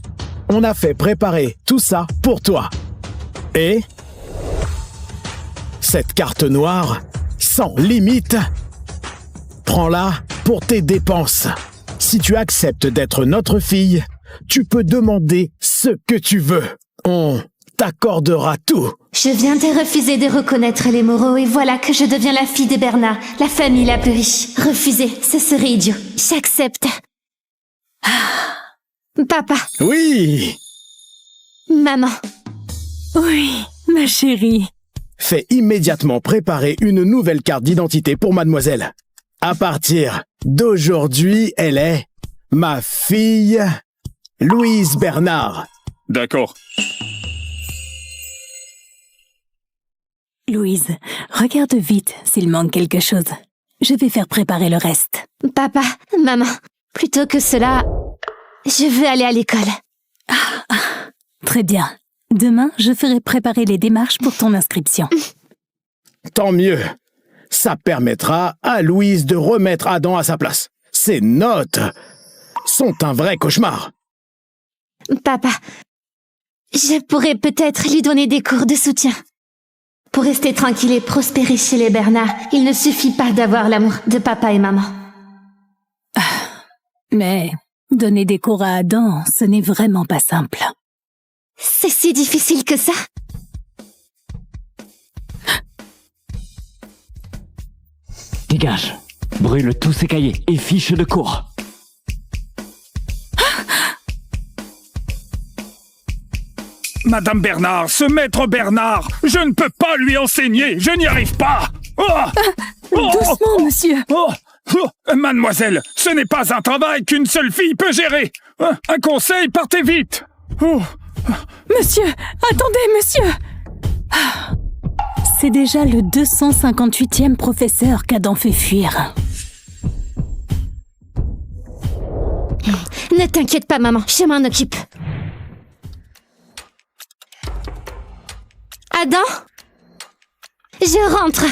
on a fait préparer tout ça pour toi. Et cette carte noire, sans limite, prends-la pour tes dépenses. Si tu acceptes d'être notre fille, tu peux demander ce que tu veux. On t'accordera tout. Je viens de refuser de reconnaître les Moreau et voilà que je deviens la fille de Bernard, la famille la plus riche. Refuser, ce serait idiot. J'accepte. Papa. Oui! Maman. Oui, ma chérie. Fais immédiatement préparer une nouvelle carte d'identité pour mademoiselle. À partir d'aujourd'hui, elle est ma fille Louise Bernard. D'accord. Louise, regarde vite s'il manque quelque chose. Je vais faire préparer le reste. Papa, maman, plutôt que cela, je veux aller à l'école. Très bien. Demain, je ferai préparer les démarches pour ton inscription. Tant mieux. Ça permettra à Louise de remettre Adam à sa place. Ces notes sont un vrai cauchemar. Papa, je pourrais peut-être lui donner des cours de soutien. Pour rester tranquille et prospérer chez les Bernard, il ne suffit pas d'avoir l'amour de papa et maman. Mais donner des cours à Adam, ce n'est vraiment pas simple. C'est si difficile que ça? Dégage. Brûle tous ces cahiers et fiches de cours. Madame Bernard, ce maître Bernard, je ne peux pas lui enseigner, je n'y arrive pas. Doucement, monsieur. Mademoiselle, ce n'est pas un travail qu'une seule fille peut gérer. Un conseil, partez vite. Monsieur, attendez, monsieur. C'est déjà le 258e professeur qu'Adam fait fuir. Ne t'inquiète pas, maman, je m'en occupe. Adam? Je rentre.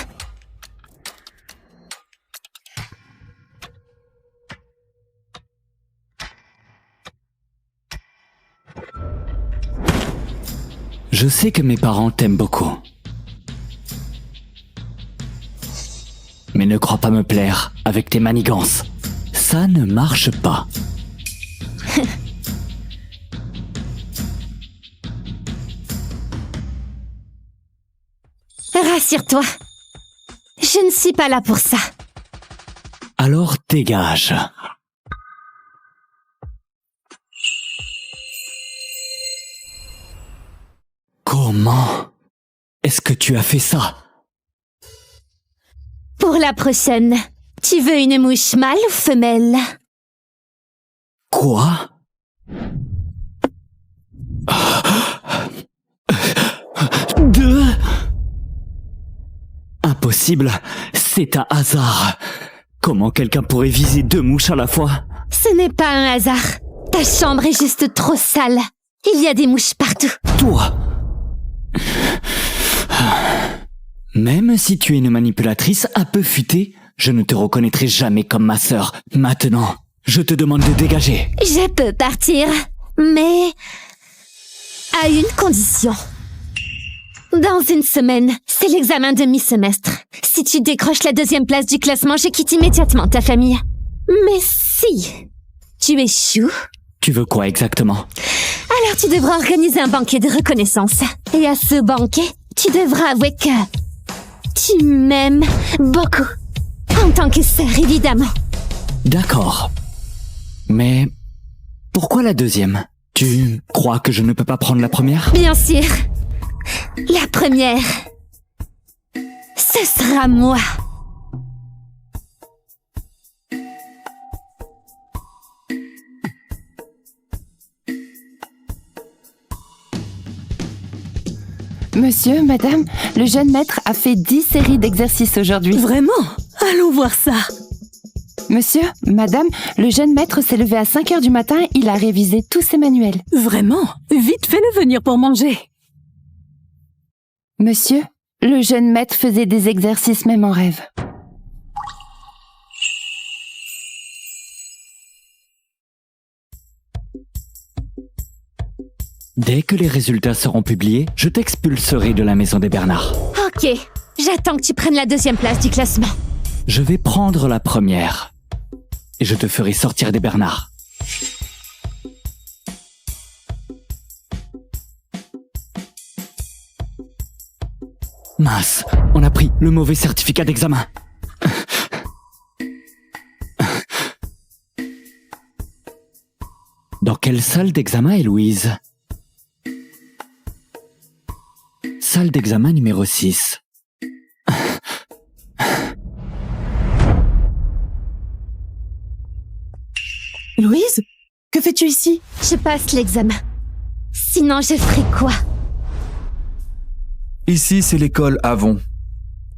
Je sais que mes parents t'aiment beaucoup. Mais ne crois pas me plaire avec tes manigances. Ça ne marche pas. Rassure-toi. Je ne suis pas là pour ça. Alors dégage. Comment est-ce que tu as fait ça? Pour la prochaine, tu veux une mouche mâle ou femelle? Quoi? Deux? Impossible, c'est un hasard. Comment quelqu'un pourrait viser deux mouches à la fois? Ce n'est pas un hasard. Ta chambre est juste trop sale. Il y a des mouches partout. Toi? Même si tu es une manipulatrice un peu futée, je ne te reconnaîtrai jamais comme ma sœur. Maintenant, je te demande de dégager. Je peux partir, mais à une condition. Dans une semaine, c'est l'examen de mi-semestre. Si tu décroches la 2e place du classement, je quitte immédiatement ta famille. Mais si tu échoues... Tu veux quoi exactement? Alors tu devras organiser un banquet de reconnaissance. Et à ce banquet, tu devras avouer que tu m'aimes beaucoup. En tant que sœur, évidemment. D'accord. Mais pourquoi la 2e? Tu crois que je ne peux pas prendre la première? Bien sûr. La première, ce sera moi. Monsieur, madame, le jeune maître a fait 10 séries d'exercices aujourd'hui. Vraiment? Allons voir ça. Monsieur, madame, le jeune maître s'est levé à 5 heures du matin, il a révisé tous ses manuels. Vraiment? Vite, fais-le venir pour manger. Monsieur, le jeune maître faisait des exercices même en rêve. Dès que les résultats seront publiés, je t'expulserai de la maison des Bernard. Ok, j'attends que tu prennes la 2e place du classement. Je vais prendre la première. Et je te ferai sortir des Bernard. Mince, on a pris le mauvais certificat d'examen. Dans quelle salle d'examen est Louise? Salle d'examen numéro 6. Louise, que fais-tu ici? Je passe l'examen. Sinon, je ferai quoi? Ici, c'est l'école Avon.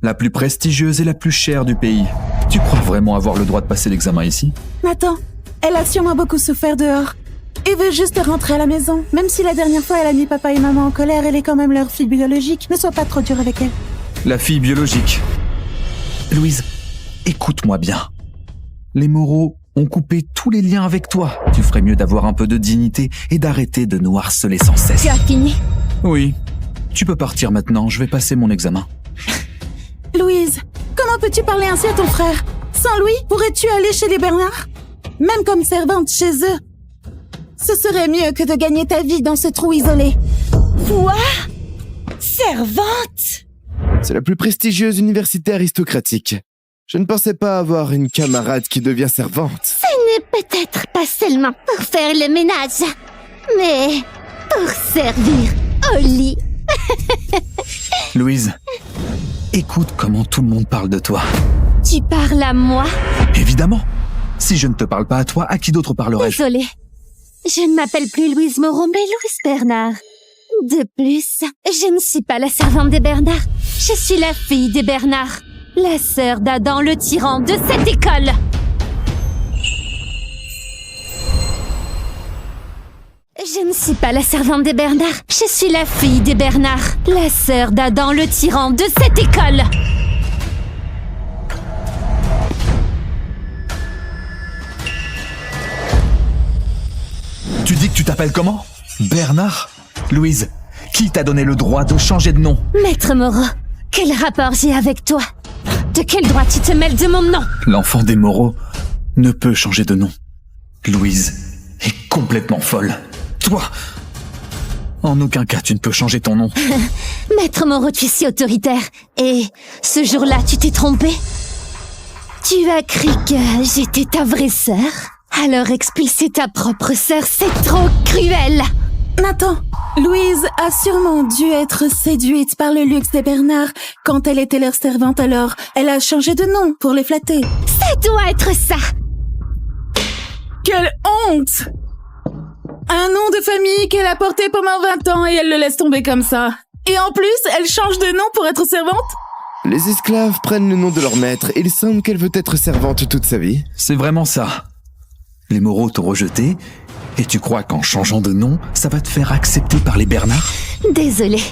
La plus prestigieuse et la plus chère du pays. Tu crois vraiment avoir le droit de passer l'examen ici? Nathan, elle a sûrement beaucoup souffert dehors. Et veut juste rentrer à la maison. Même si la dernière fois elle a mis papa et maman en colère, elle est quand même leur fille biologique. Ne sois pas trop dur avec elle. La fille biologique. Louise, écoute-moi bien. Les Moreau ont coupé tous les liens avec toi. Tu ferais mieux d'avoir un peu de dignité et d'arrêter de nous harceler sans cesse. Tu as fini? Oui. Tu peux partir maintenant, je vais passer mon examen. Louise, comment peux-tu parler ainsi à ton frère? Sans lui, pourrais-tu aller chez les Bernard? Même comme servante chez eux. Ce serait mieux que de gagner ta vie dans ce trou isolé. Quoi? Servante? C'est la plus prestigieuse université aristocratique. Je ne pensais pas avoir une camarade qui devient servante. Ce n'est peut-être pas seulement pour faire le ménage, mais pour servir au lit. Louise, écoute comment tout le monde parle de toi. Tu parles à moi? Évidemment. Si je ne te parle pas à toi, à qui d'autre parlerais-je? Désolée. Je ne m'appelle plus Louise Moreau, mais Louise Bernard. De plus, je ne suis pas la servante des Bernard. Je suis la fille des Bernard. La sœur d'Adam le tyran de cette école. Je ne suis pas la servante des Bernard. Je suis la fille des Bernard. La sœur d'Adam le tyran de cette école. Tu dis que tu t'appelles comment? Bernard? Louise, qui t'a donné le droit de changer de nom? Maître Moreau, quel rapport j'ai avec toi? De quel droit tu te mêles de mon nom? L'enfant des Moreau ne peut changer de nom. Louise est complètement folle. Toi, en aucun cas tu ne peux changer ton nom. Maître Moreau, tu es si autoritaire. Et ce jour-là, tu t'es trompé? Tu as cru que j'étais ta vraie sœur? Alors expulser ta propre sœur, c'est trop cruel! Nathan, Louise a sûrement dû être séduite par le luxe des Bernard quand elle était leur servante, alors elle a changé de nom pour les flatter. Ça doit être ça! Quelle honte! Un nom de famille qu'elle a porté pendant 20 ans et elle le laisse tomber comme ça. Et en plus, elle change de nom pour être servante? Les esclaves prennent le nom de leur maître et il semble qu'elle veut être servante toute sa vie. C'est vraiment ça. Les Moreau t'ont rejeté, et tu crois qu'en changeant de nom, ça va te faire accepter par les Bernard? Désolée,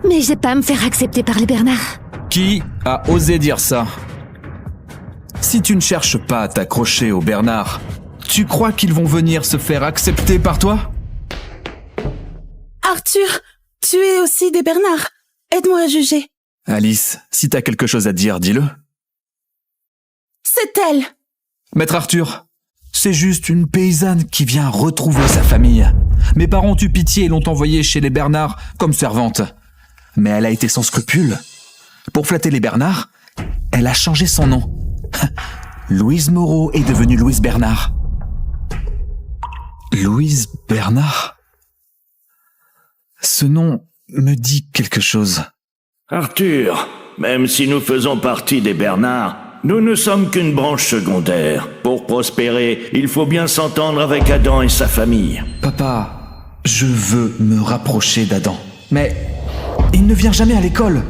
mais j'ai pas à me faire accepter par les Bernard. Qui a osé dire ça? Si tu ne cherches pas à t'accrocher aux Bernard, tu crois qu'ils vont venir se faire accepter par toi? Arthur, tu es aussi des Bernard. Aide-moi à juger. Alice, si t'as quelque chose à dire, dis-le. C'est elle. Maître Arthur, c'est juste une paysanne qui vient retrouver sa famille. Mes parents ont eu pitié et l'ont envoyée chez les Bernard comme servante. Mais elle a été sans scrupule. Pour flatter les Bernard, elle a changé son nom. Louise Moreau est devenue Louise Bernard. Louise Bernard? Ce nom me dit quelque chose. Arthur, même si nous faisons partie des Bernard, nous ne sommes qu'une branche secondaire. Pour prospérer, il faut bien s'entendre avec Adam et sa famille. Papa, je veux me rapprocher d'Adam. Mais il ne vient jamais à l'école.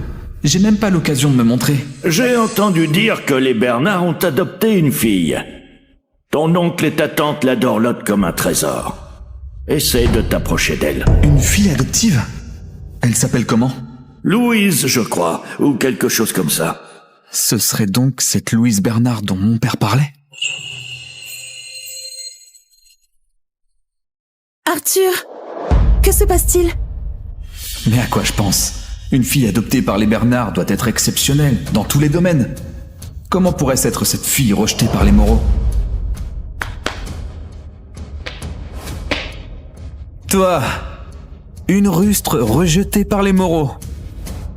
J'ai même pas l'occasion de me montrer. J'ai entendu dire que les Bernard ont adopté une fille. Ton oncle et ta tante la dorlotent comme un trésor. Essaie de t'approcher d'elle. Une fille adoptive? Elle s'appelle comment? Louise, je crois, ou quelque chose comme ça. Ce serait donc cette Louise Bernard dont mon père parlait? Arthur, que se passe-t-il? Mais à quoi je pense? Une fille adoptée par les Bernard doit être exceptionnelle, dans tous les domaines. Comment pourrait être cette fille rejetée par les Moreau? Toi, une rustre rejetée par les Moreau.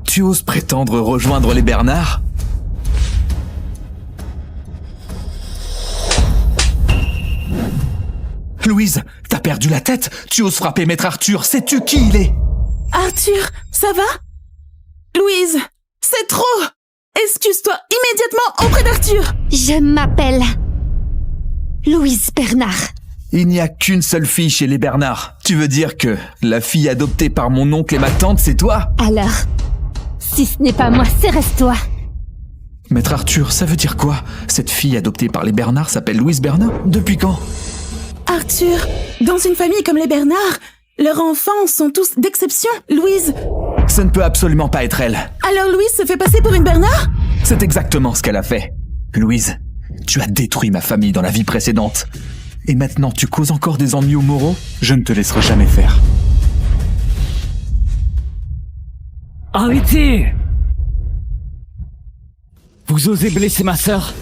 Tu oses prétendre rejoindre les Bernard? Louise, t'as perdu la tête? Tu oses frapper Maître Arthur? Sais-tu qui il est? Arthur, ça va? Louise, c'est trop! Excuse-toi immédiatement auprès d'Arthur! Je m'appelle Louise Bernard. Il n'y a qu'une seule fille chez les Bernard. Tu veux dire que la fille adoptée par mon oncle et ma tante, c'est toi? Alors, si ce n'est pas moi, c'est reste-toi. Maître Arthur, ça veut dire quoi? Cette fille adoptée par les Bernard s'appelle Louise Bernard? Depuis quand? Arthur, dans une famille comme les Bernard, leurs enfants sont tous d'exception. Louise... Ça ne peut absolument pas être elle. Alors Louise se fait passer pour une Bernard? C'est exactement ce qu'elle a fait. Louise, tu as détruit ma famille dans la vie précédente. Et maintenant tu causes encore des ennuis aux Moreau? Je ne te laisserai jamais faire. Arrêtez! Vous osez blesser ma sœur?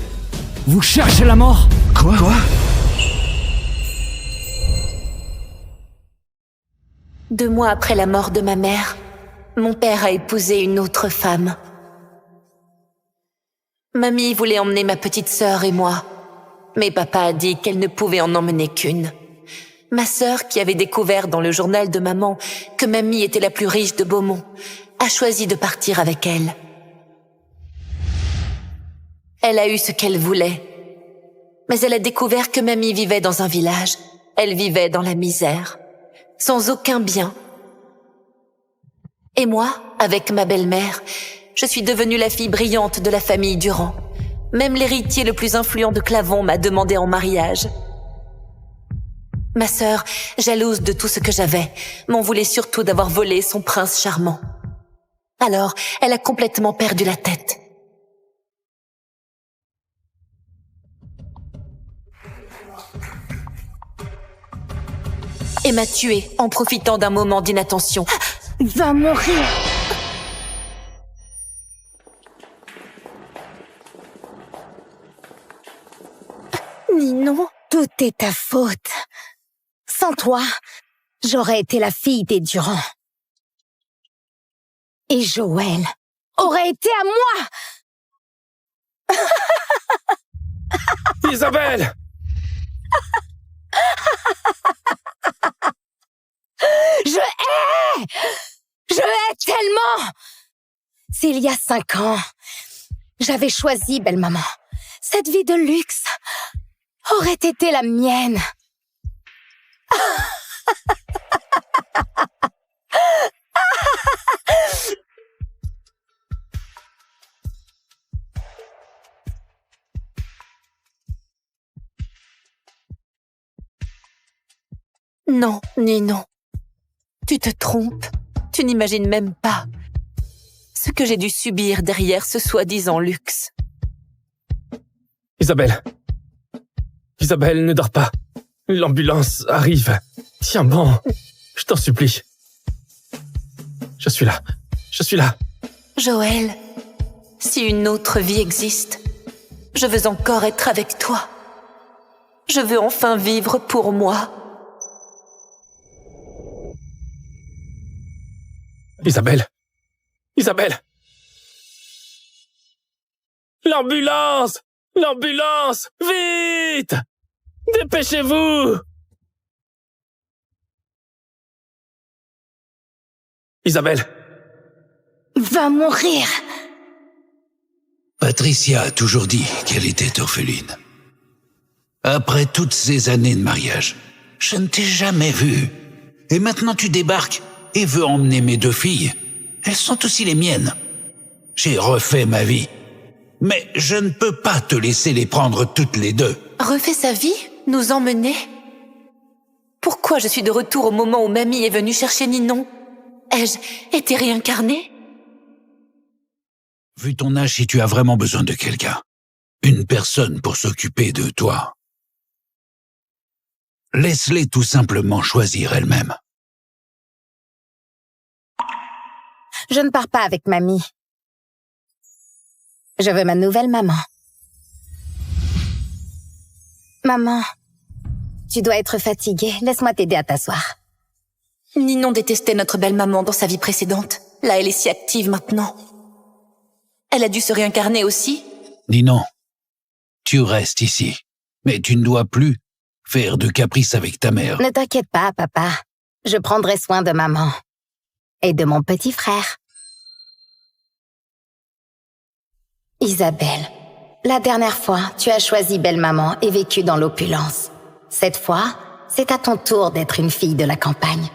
Vous cherchez la mort? Quoi? Deux mois après la mort de ma mère, mon père a épousé une autre femme. Mamie voulait emmener ma petite sœur et moi, mais papa a dit qu'elle ne pouvait en emmener qu'une. Ma sœur, qui avait découvert dans le journal de maman que mamie était la plus riche de Beaumont, a choisi de partir avec elle. Elle a eu ce qu'elle voulait, mais elle a découvert que mamie vivait dans un village. Elle vivait dans la misère, sans aucun bien. Et moi, avec ma belle-mère, je suis devenue la fille brillante de la famille Durand. Même l'héritier le plus influent de Clavon m'a demandé en mariage. Ma sœur, jalouse de tout ce que j'avais, m'en voulait surtout d'avoir volé son prince charmant. Alors, elle a complètement perdu la tête. Et m'a tuée en profitant d'un moment d'inattention. Va mourir! Ninon, tout est ta faute. Sans toi, j'aurais été la fille des Durand. Et Joël aurait été à moi. Isabelle! Je hais tellement. S'il y a 5 ans, j'avais choisi, belle maman, cette vie de luxe aurait été la mienne. Non, Ninon. Tu te trompes. Tu n'imagines même pas ce que j'ai dû subir derrière ce soi-disant luxe. Isabelle. Isabelle, ne dors pas. L'ambulance arrive. Tiens bon, je t'en supplie. Je suis là. Je suis là. Joël, si une autre vie existe, je veux encore être avec toi. Je veux enfin vivre pour moi. Isabelle. Isabelle. L'ambulance! L'ambulance! Vite! Dépêchez-vous! Isabelle. Va mourir. Patricia a toujours dit qu'elle était orpheline. Après toutes ces années de mariage, je ne t'ai jamais vue. Et maintenant tu débarques et veux emmener mes 2 filles. Elles sont aussi les miennes. J'ai refait ma vie. Mais je ne peux pas te laisser les prendre toutes les deux. Refait sa vie? Nous emmener? Pourquoi je suis de retour au moment où mamie est venue chercher Ninon? Ai-je été réincarnée? Vu ton âge, si tu as vraiment besoin de quelqu'un, une personne pour s'occuper de toi, laisse-les tout simplement choisir elles-mêmes. Je ne pars pas avec mamie. Je veux ma nouvelle maman. Maman, tu dois être fatiguée. Laisse-moi t'aider à t'asseoir. Ninon détestait notre belle-maman dans sa vie précédente. Là, elle est si active maintenant. Elle a dû se réincarner aussi? Ninon, tu restes ici. Mais tu ne dois plus faire de caprices avec ta mère. Ne t'inquiète pas, papa. Je prendrai soin de maman. Et de mon petit frère. Isabelle, la dernière fois, tu as choisi belle-maman et vécu dans l'opulence. Cette fois, c'est à ton tour d'être une fille de la campagne.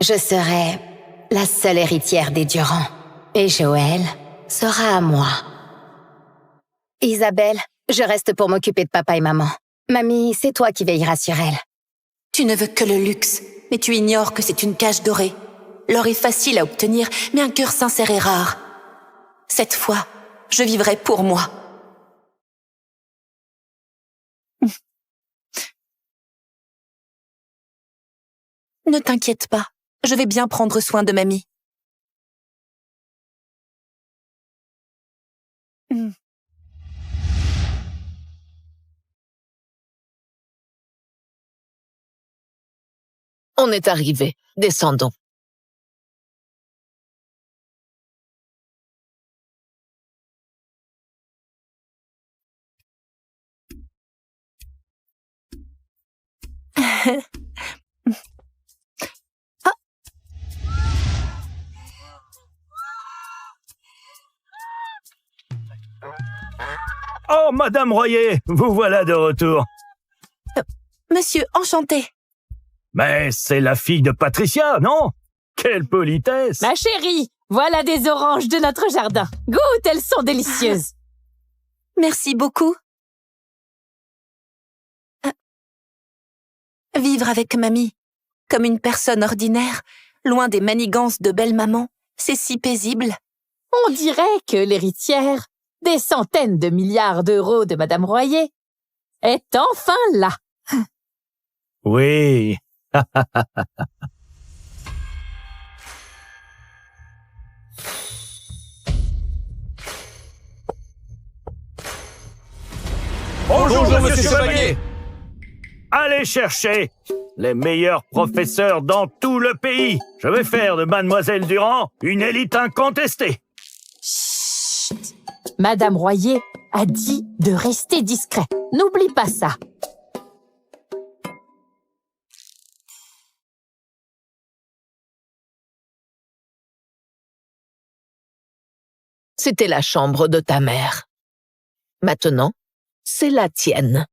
Je serai la seule héritière des Durand. Et Joël sera à moi. Isabelle, je reste pour m'occuper de papa et maman. Mamie, c'est toi qui veilleras sur elle. Tu ne veux que le luxe, mais tu ignores que c'est une cage dorée. L'or est facile à obtenir, mais un cœur sincère est rare. Cette fois, je vivrai pour moi. Ne t'inquiète pas, je vais bien prendre soin de mamie. On est arrivé. Descendons. Oh, Madame Royer, vous voilà de retour. Monsieur, enchanté. Mais c'est la fille de Patricia, non? Quelle politesse! Ma chérie, voilà des oranges de notre jardin. Goûte, elles sont délicieuses. Merci beaucoup. Vivre avec mamie, comme une personne ordinaire, loin des manigances de belle-maman, c'est si paisible. On dirait que l'héritière des centaines de milliards d'euros de Madame Royer est enfin là. Oui. Bonjour, monsieur Chevalier. Allez chercher les meilleurs professeurs dans tout le pays. Je vais faire de Mademoiselle Durand une élite incontestée. Chut. Madame Royer a dit de rester discret. N'oublie pas ça. C'était la chambre de ta mère. Maintenant, c'est la tienne.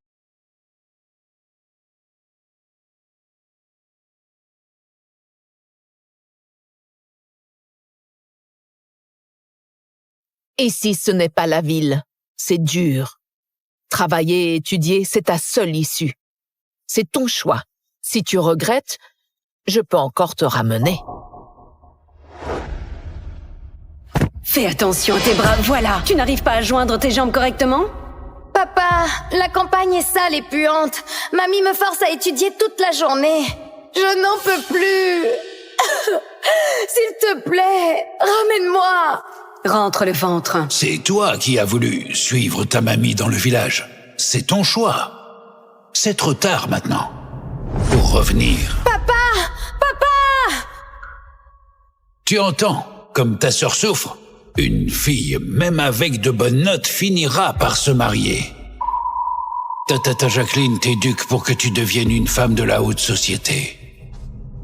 Ici, ce n'est pas la ville. C'est dur. Travailler et étudier, c'est ta seule issue. C'est ton choix. Si tu regrettes, je peux encore te ramener. Fais attention à tes bras, voilà. Tu n'arrives pas à joindre tes jambes correctement? Papa, la campagne est sale et puante. Mamie me force à étudier toute la journée. Je n'en peux plus. S'il te plaît, ramène-moi. Rentre le ventre. C'est toi qui as voulu suivre ta mamie dans le village. C'est ton choix. C'est trop tard maintenant. Pour revenir. Papa! Papa! Tu entends, comme ta sœur souffre. Une fille, même avec de bonnes notes, finira par se marier. Ta tata Jacqueline t'éduque pour que tu deviennes une femme de la haute société.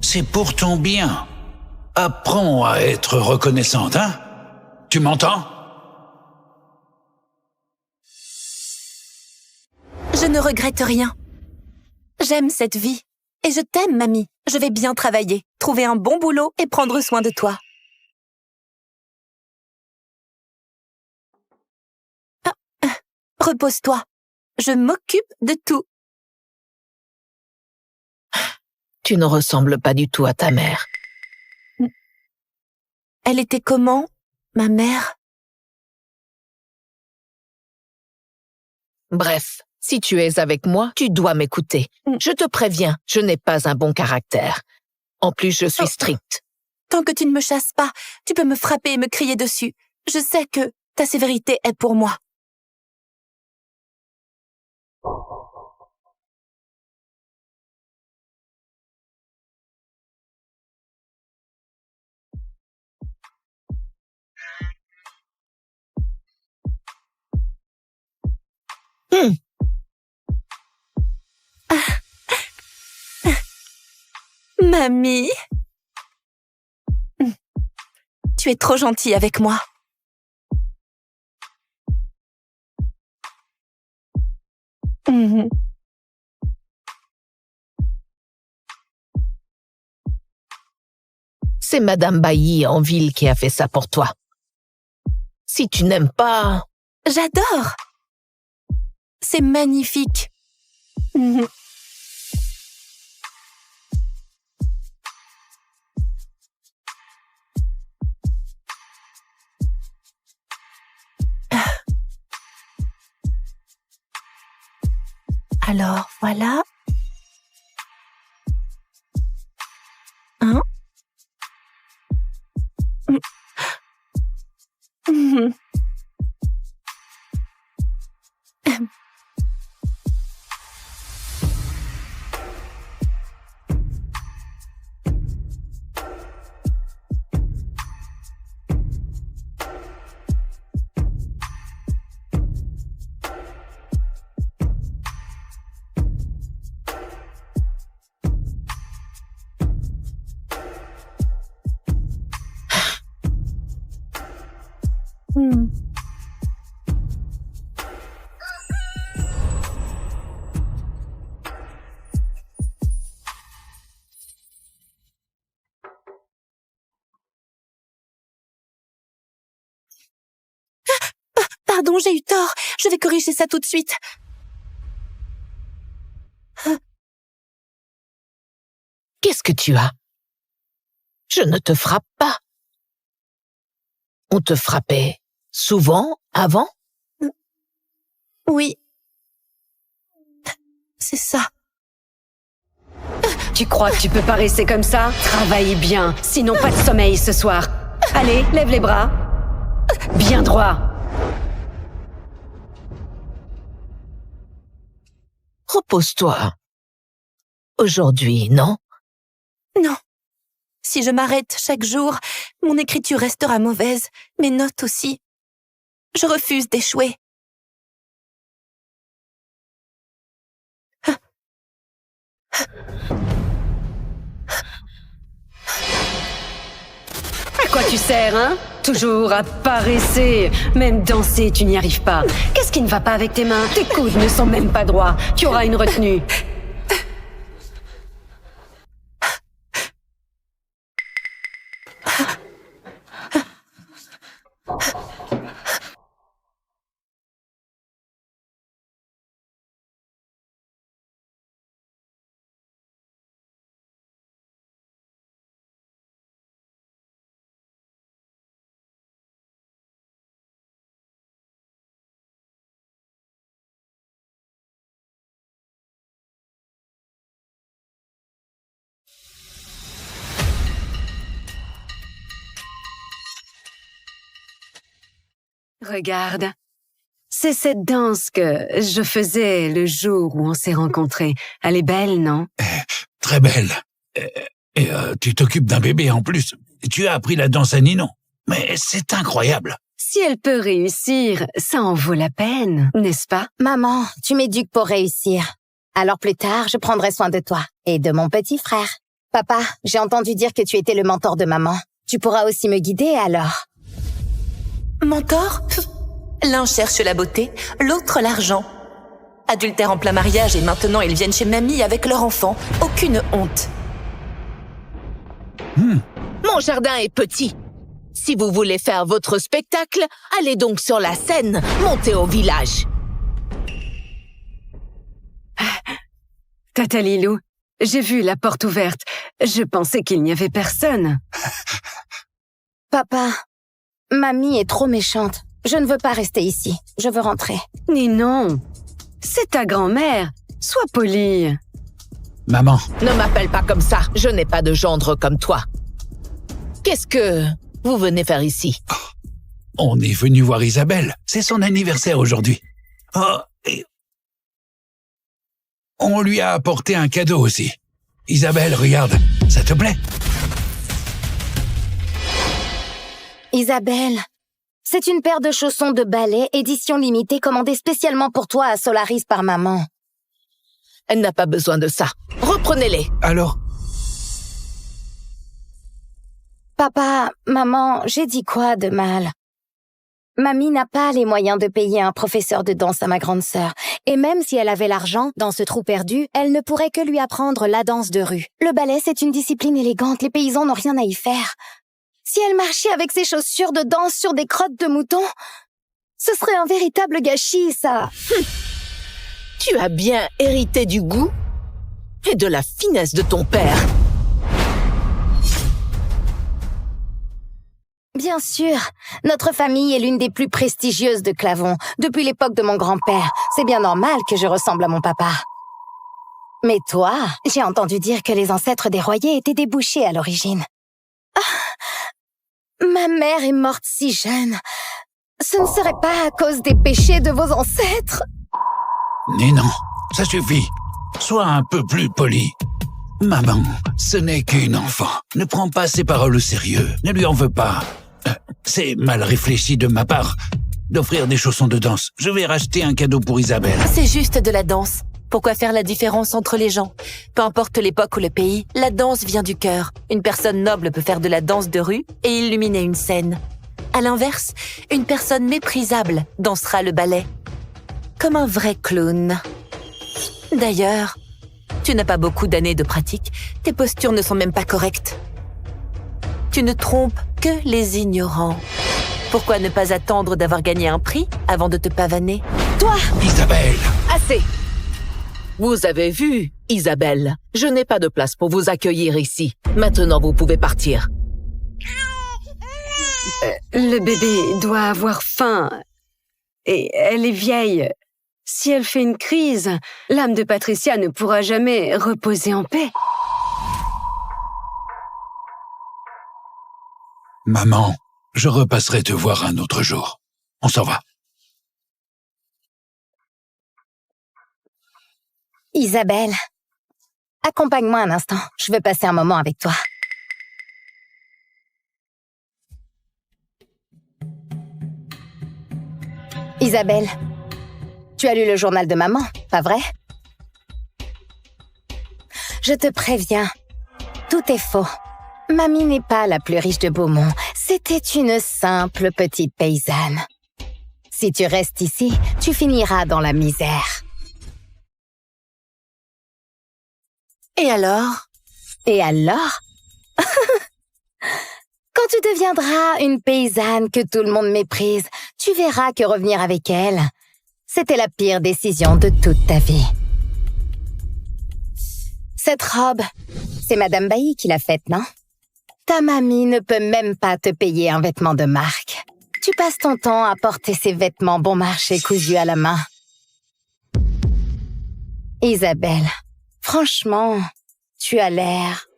C'est pour ton bien. Apprends à être reconnaissante, hein? Tu m'entends? Je ne regrette rien. J'aime cette vie. Et je t'aime, mamie. Je vais bien travailler, trouver un bon boulot et prendre soin de toi. Repose-toi. Je m'occupe de tout. Tu ne ressembles pas du tout à ta mère. Elle était comment, ma mère? Bref, si tu es avec moi, tu dois m'écouter. Je te préviens, je n'ai pas un bon caractère. En plus, je suis stricte. Tant que tu ne me chasses pas, tu peux me frapper et me crier dessus. Je sais que ta sévérité est pour moi. Mamie, tu es trop gentille avec moi. C'est Madame Bailly en ville qui a fait ça pour toi. Si tu n'aimes pas... J'adore. C'est magnifique. Alors, voilà. Hein? Pardon, j'ai eu tort. Je vais corriger ça tout de suite. Qu'est-ce que tu as? Je ne te frappe pas. On te frappait souvent avant? Oui. C'est ça. Tu crois que tu peux pas rester comme ça? Travaille bien, sinon pas de sommeil ce soir. Allez, lève les bras. Bien droit. Repose-toi. Aujourd'hui, non? Non. Si je m'arrête chaque jour, mon écriture restera mauvaise, mes notes aussi. Je refuse d'échouer. À quoi tu sers, hein? Toujours à paresser. Même danser, tu n'y arrives pas. Qu'est-ce qui ne va pas avec tes mains? Tes coudes ne sont même pas droits. Tu auras une retenue. Regarde, c'est cette danse que je faisais le jour où on s'est rencontrés. Elle est belle, non? Très belle. Et tu t'occupes d'un bébé en plus. Tu as appris la danse à Ninon. Mais c'est incroyable. Si elle peut réussir, ça en vaut la peine, n'est-ce pas? Maman, tu m'éduques pour réussir. Alors plus tard, je prendrai soin de toi et de mon petit frère. Papa, j'ai entendu dire que tu étais le mentor de maman. Tu pourras aussi me guider alors. Mentor? L'un cherche la beauté, l'autre l'argent. Adultère en plein mariage et maintenant ils viennent chez mamie avec leur enfant. Aucune honte. Mon jardin est petit. Si vous voulez faire votre spectacle, allez donc sur la scène, montez au village. Tata Lilou, j'ai vu la porte ouverte. Je pensais qu'il n'y avait personne. Papa, mamie est trop méchante. Je ne veux pas rester ici. Je veux rentrer. Non, c'est ta grand-mère. Sois polie. Maman. Ne m'appelle pas comme ça. Je n'ai pas de gendre comme toi. Qu'est-ce que vous venez faire ici? On est venu voir Isabelle. C'est son anniversaire aujourd'hui. Oh, et on lui a apporté un cadeau aussi. Isabelle, regarde, ça te plaît? Isabelle, c'est une paire de chaussons de ballet édition limitée commandée spécialement pour toi à Solaris par maman. Elle n'a pas besoin de ça. Reprenez-les. Alors? Papa, maman, j'ai dit quoi de mal? Mamie n'a pas les moyens de payer un professeur de danse à ma grande sœur. Et même si elle avait l'argent, dans ce trou perdu, elle ne pourrait que lui apprendre la danse de rue. Le ballet, c'est une discipline élégante. Les paysans n'ont rien à y faire. Si elle marchait avec ses chaussures de danse sur des crottes de mouton, ce serait un véritable gâchis, ça. Tu as bien hérité du goût et de la finesse de ton père. Bien sûr, notre famille est l'une des plus prestigieuses de Clavon, depuis l'époque de mon grand-père. C'est bien normal que je ressemble à mon papa. Mais toi, j'ai entendu dire que les ancêtres des Royer étaient des bouchers à l'origine. Ah, ma mère est morte si jeune. Ce ne serait pas à cause des péchés de vos ancêtres? Mais non, ça suffit. Sois un peu plus poli. Maman, ce n'est qu'une enfant. Ne prends pas ses paroles au sérieux. Ne lui en veux pas. C'est mal réfléchi de ma part d'offrir des chaussons de danse. Je vais racheter un cadeau pour Isabelle. C'est juste de la danse. Pourquoi faire la différence entre les gens? Peu importe l'époque ou le pays, la danse vient du cœur. Une personne noble peut faire de la danse de rue et illuminer une scène. À l'inverse, une personne méprisable dansera le ballet. Comme un vrai clown. D'ailleurs, tu n'as pas beaucoup d'années de pratique. Tes postures ne sont même pas correctes. Tu ne trompes que les ignorants. Pourquoi ne pas attendre d'avoir gagné un prix avant de te pavaner? Toi! Isabelle! Assez! Vous avez vu, Isabelle, je n'ai pas de place pour vous accueillir ici. Maintenant, vous pouvez partir. Le bébé doit avoir faim. Et elle est vieille. Si elle fait une crise, l'âme de Patricia ne pourra jamais reposer en paix. Maman, je repasserai te voir un autre jour. On s'en va. Isabelle, accompagne-moi un instant. Je veux passer un moment avec toi. Isabelle, tu as lu le journal de maman, pas vrai? Je te préviens, tout est faux. Mamie n'est pas la plus riche de Beaumont. C'était une simple petite paysanne. Si tu restes ici, tu finiras dans la misère. Et alors? Et alors? Quand tu deviendras une paysanne que tout le monde méprise, tu verras que revenir avec elle, c'était la pire décision de toute ta vie. Cette robe, c'est Madame Bailly qui l'a faite, non? Ta mamie ne peut même pas te payer un vêtement de marque. Tu passes ton temps à porter ces vêtements bon marché cousus à la main. Isabelle, franchement, tu as l'air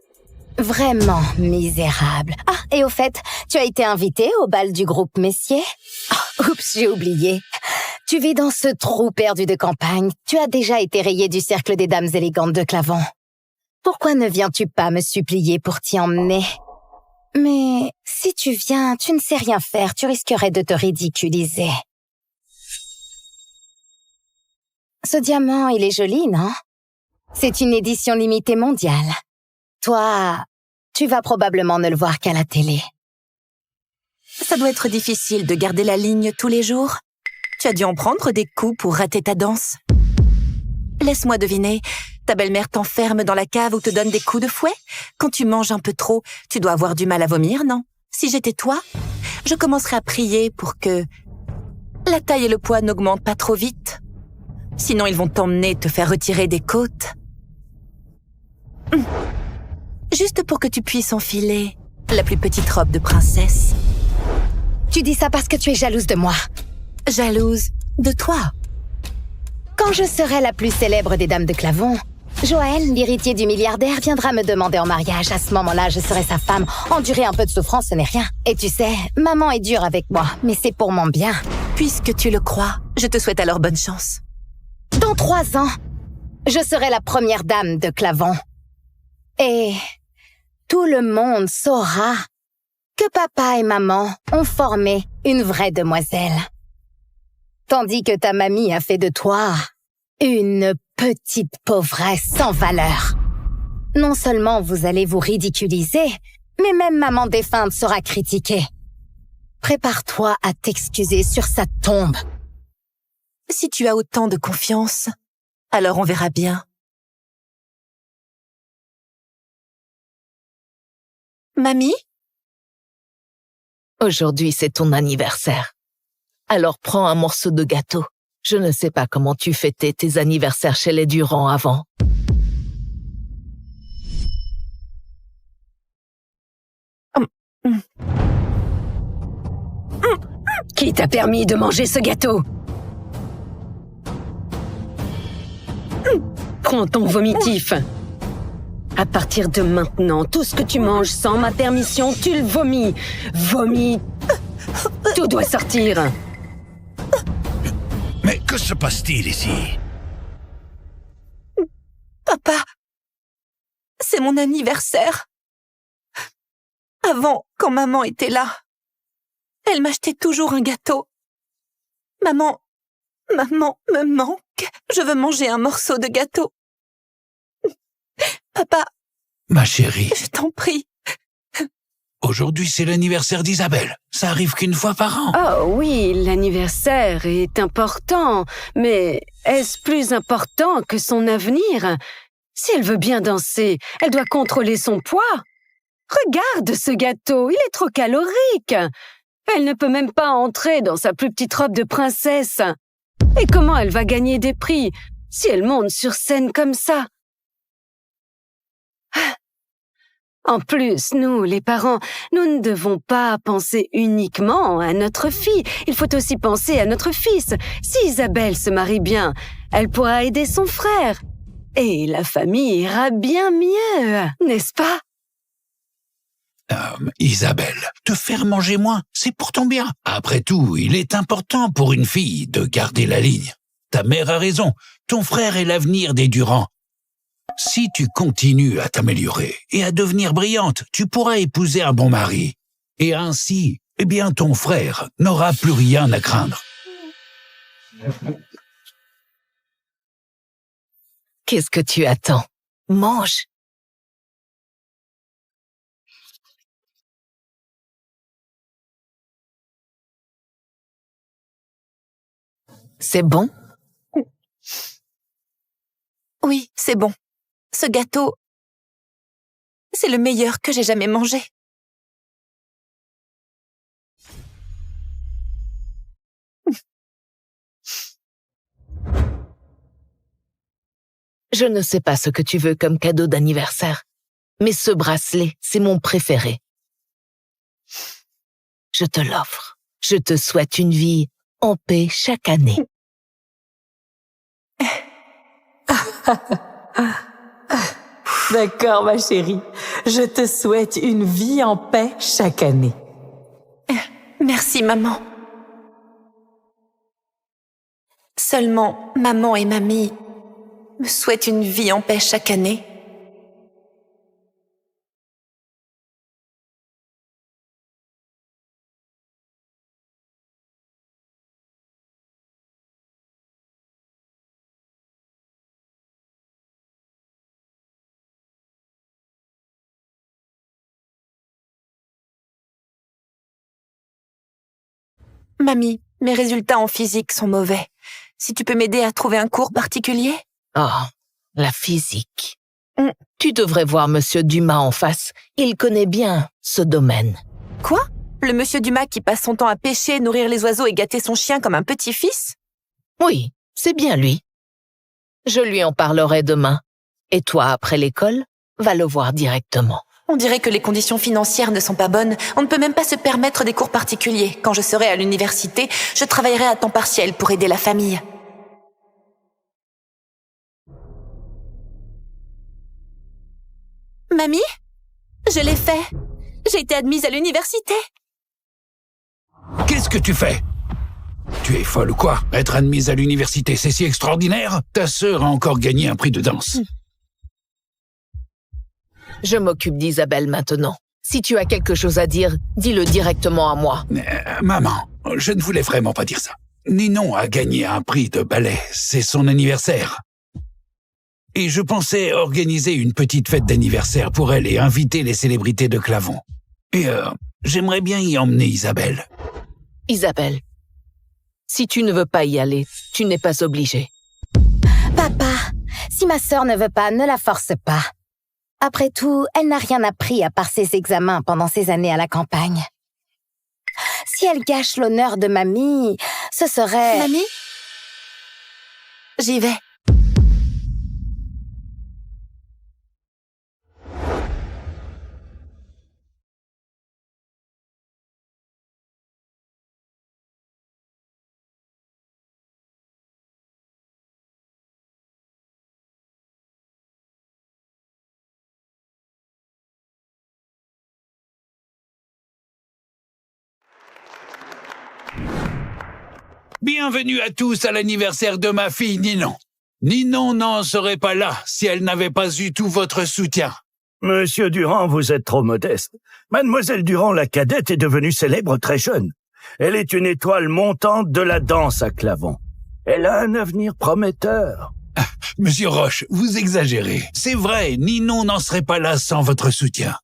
vraiment misérable. Ah, et au fait, tu as été invitée au bal du groupe Messier? Oh, oups, j'ai oublié. Tu vis dans ce trou perdu de campagne. Tu as déjà été rayée du cercle des dames élégantes de Clavon. Pourquoi ne viens-tu pas me supplier pour t'y emmener? Mais si tu viens, tu ne sais rien faire. Tu risquerais de te ridiculiser. Ce diamant, il est joli, non? C'est une édition limitée mondiale. Toi, tu vas probablement ne le voir qu'à la télé. Ça doit être difficile de garder la ligne tous les jours. Tu as dû en prendre des coups pour rater ta danse. Laisse-moi deviner, ta belle-mère t'enferme dans la cave ou te donne des coups de fouet? Quand tu manges un peu trop, tu dois avoir du mal à vomir, non? Si j'étais toi, je commencerais à prier pour que la taille et le poids n'augmentent pas trop vite. Sinon, ils vont t'emmener te faire retirer des côtes. Juste pour que tu puisses enfiler la plus petite robe de princesse. Tu dis ça parce que tu es jalouse de moi. Jalouse de toi. Quand je serai la plus célèbre des dames de Clavon, Joël, l'héritier du milliardaire, viendra me demander en mariage. À ce moment-là, je serai sa femme. Endurer un peu de souffrance, ce n'est rien. Et tu sais, maman est dure avec moi, mais c'est pour mon bien. Puisque tu le crois, je te souhaite alors bonne chance. Dans 3 ans, je serai la première dame de Clavon. Et tout le monde saura que papa et maman ont formé une vraie demoiselle. Tandis que ta mamie a fait de toi une petite pauvresse sans valeur. Non seulement vous allez vous ridiculiser, mais même maman défunte sera critiquée. Prépare-toi à t'excuser sur sa tombe. Si tu as autant de confiance, alors on verra bien. Mamie? Aujourd'hui, c'est ton anniversaire. Alors prends un morceau de gâteau. Je ne sais pas comment tu fêtais tes anniversaires chez les Durand avant. Qui t'a permis de manger ce gâteau? Prends ton vomitif. À partir de maintenant, tout ce que tu manges sans ma permission, tu le vomis. Vomis. Tout doit sortir. Mais que se passe-t-il ici? Papa, c'est mon anniversaire. Avant, quand maman était là, elle m'achetait toujours un gâteau. Maman me manque. Je veux manger un morceau de gâteau. Papa. Ma chérie. Je t'en prie. Aujourd'hui, c'est l'anniversaire d'Isabelle. Ça arrive qu'une fois par an. Oh oui, l'anniversaire est important, mais est-ce plus important que son avenir? Si elle veut bien danser, elle doit contrôler son poids. Regarde ce gâteau, il est trop calorique. Elle ne peut même pas entrer dans sa plus petite robe de princesse. Et comment elle va gagner des prix si elle monte sur scène comme ça? En plus, nous, les parents, nous ne devons pas penser uniquement à notre fille. Il faut aussi penser à notre fils. Si Isabelle se marie bien, elle pourra aider son frère. Et la famille ira bien mieux, n'est-ce pas? Isabelle, te faire manger moins, c'est pour ton bien. Après tout, il est important pour une fille de garder la ligne. Ta mère a raison, ton frère est l'avenir des Durand. Si tu continues à t'améliorer et à devenir brillante, tu pourras épouser un bon mari. Et ainsi, eh bien, ton frère n'aura plus rien à craindre. Qu'est-ce que tu attends? Mange. C'est bon? Oui, c'est bon. Ce gâteau, c'est le meilleur que j'ai jamais mangé. Je ne sais pas ce que tu veux comme cadeau d'anniversaire, mais ce bracelet, c'est mon préféré. Je te l'offre. Je te souhaite une vie en paix chaque année. D'accord, ma chérie. Je te souhaite une vie en paix chaque année. Merci, maman. Seulement, maman et mamie me souhaitent une vie en paix chaque année. Mamie, mes résultats en physique sont mauvais. Si tu peux m'aider à trouver un cours particulier? Oh, la physique. Tu devrais voir Monsieur Dumas en face. Il connaît bien ce domaine. Quoi? Le Monsieur Dumas qui passe son temps à pêcher, nourrir les oiseaux et gâter son chien comme un petit-fils? Oui, c'est bien lui. Je lui en parlerai demain. Et toi, après l'école, Va le voir directement. On dirait que les conditions financières ne sont pas bonnes. On ne peut même pas se permettre des cours particuliers. Quand je serai à l'université, je travaillerai à temps partiel pour aider la famille. Mamie, je l'ai fait. J'ai été admise à l'université. Qu'est-ce que tu fais? Tu es folle ou quoi? Être admise à l'université, c'est si extraordinaire? Ta sœur a encore gagné un prix de danse. Je m'occupe d'Isabelle maintenant. Si tu as quelque chose à dire, dis-le directement à moi. Maman, je ne voulais vraiment pas dire ça. Ninon a gagné un prix de ballet. C'est son anniversaire. Et je pensais organiser une petite fête d'anniversaire pour elle et inviter les célébrités de Clavon. Et j'aimerais bien y emmener Isabelle. Isabelle, si tu ne veux pas y aller, tu n'es pas obligée. Papa, si ma sœur ne veut pas, ne la force pas. Après tout, elle n'a rien appris à part ses examens pendant ses années à la campagne. Si elle gâche l'honneur de mamie, ce serait... Mamie? J'y vais. Bienvenue à tous à l'anniversaire de ma fille Ninon. Ninon n'en serait pas là si elle n'avait pas eu tout votre soutien. Monsieur Durand, vous êtes trop modeste. Mademoiselle Durand, la cadette, est devenue célèbre très jeune. Elle est une étoile montante de la danse à Clavon. Elle a un avenir prometteur. Monsieur Roche, vous exagérez. C'est vrai, Ninon n'en serait pas là sans votre soutien.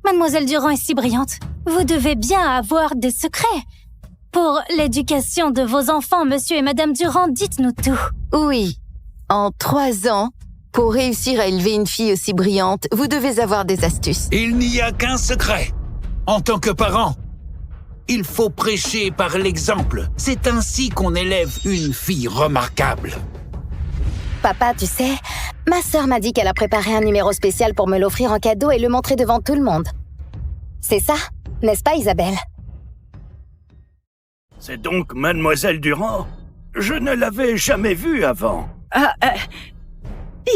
Mademoiselle Durand est si brillante. Vous devez bien avoir des secrets. Pour l'éducation de vos enfants, monsieur et madame Durand, dites-nous tout. Oui. En 3 ans, pour réussir à élever une fille aussi brillante, vous devez avoir des astuces. Il n'y a qu'un secret. En tant que parent, il faut prêcher par l'exemple. C'est ainsi qu'on élève une fille remarquable. Papa, tu sais, ma sœur m'a dit qu'elle a préparé un numéro spécial pour me l'offrir en cadeau et le montrer devant tout le monde. C'est ça, n'est-ce pas, Isabelle? C'est donc Mademoiselle Durand? Je ne l'avais jamais vue avant.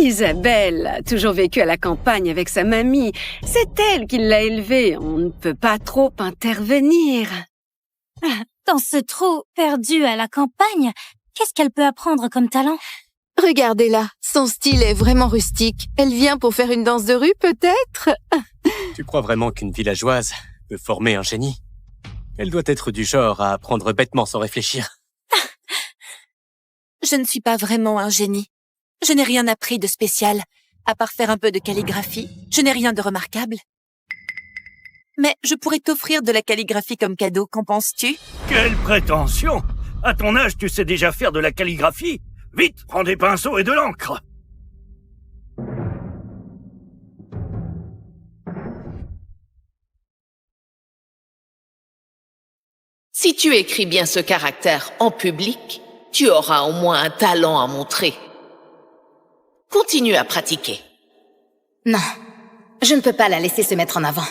Isabelle a toujours vécu à la campagne avec sa mamie. C'est elle qui l'a élevée. On ne peut pas trop intervenir. Dans ce trou perdu à la campagne, qu'est-ce qu'elle peut apprendre comme talent? Regardez-la, son style est vraiment rustique. Elle vient pour faire une danse de rue, peut-être? Tu crois vraiment qu'une villageoise peut former un génie? Elle doit être du genre à apprendre bêtement sans réfléchir. Je ne suis pas vraiment un génie. Je n'ai rien appris de spécial, à part faire un peu de calligraphie. Je n'ai rien de remarquable. Mais je pourrais t'offrir de la calligraphie comme cadeau, qu'en penses-tu? Quelle prétention! À ton âge, tu sais déjà faire de la calligraphie? Vite, prends des pinceaux et de l'encre! Si tu écris bien ce caractère en public, tu auras au moins un talent à montrer. Continue à pratiquer. Non, je ne peux pas la laisser se mettre en avant.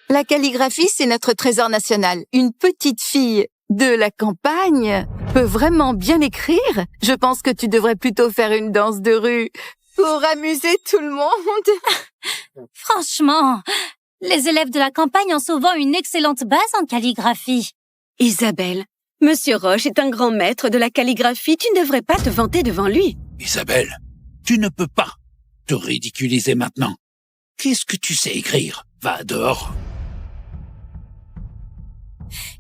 La calligraphie, c'est notre trésor national. Une petite fille de la campagne peut vraiment bien écrire. Je pense que tu devrais plutôt faire une danse de rue pour amuser tout le monde. Franchement, les élèves de la campagne ont souvent une excellente base en calligraphie. Isabelle, Monsieur Roche est un grand maître de la calligraphie. Tu ne devrais pas te vanter devant lui. Isabelle, tu ne peux pas te ridiculiser maintenant. Qu'est-ce que tu sais écrire? Va dehors.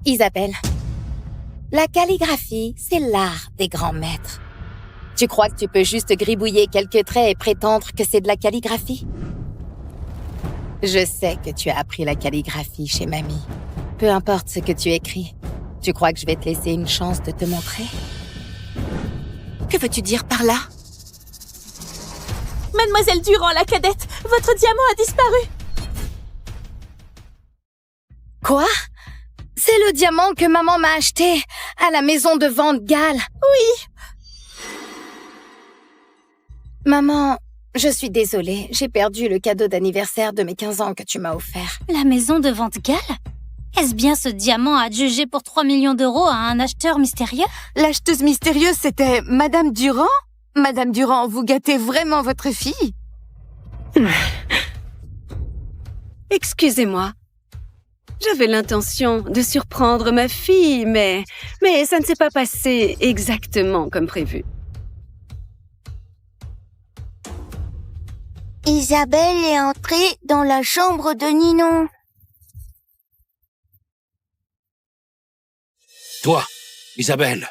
Isabelle, la calligraphie, c'est l'art des grands maîtres. Tu crois que tu peux juste gribouiller quelques traits et prétendre que c'est de la calligraphie? Je sais que tu as appris la calligraphie chez mamie. Peu importe ce que tu écris, tu crois que je vais te laisser une chance de te montrer? Que veux-tu dire par là? Mademoiselle Durand, la cadette, votre diamant a disparu. Quoi? C'est le diamant que maman m'a acheté à la maison de vente Gale. Oui. Maman, je suis désolée. J'ai perdu le cadeau d'anniversaire de mes 15 ans que tu m'as offert. La maison de vente Gale? Est-ce bien ce diamant adjugé pour 3 millions d'euros à un acheteur mystérieux? L'acheteuse mystérieuse, c'était Madame Durand? Madame Durand, vous gâtez vraiment votre fille? Excusez-moi. J'avais l'intention de surprendre ma fille, mais ça ne s'est pas passé exactement comme prévu. Isabelle est entrée dans la chambre de Ninon. Toi, Isabelle,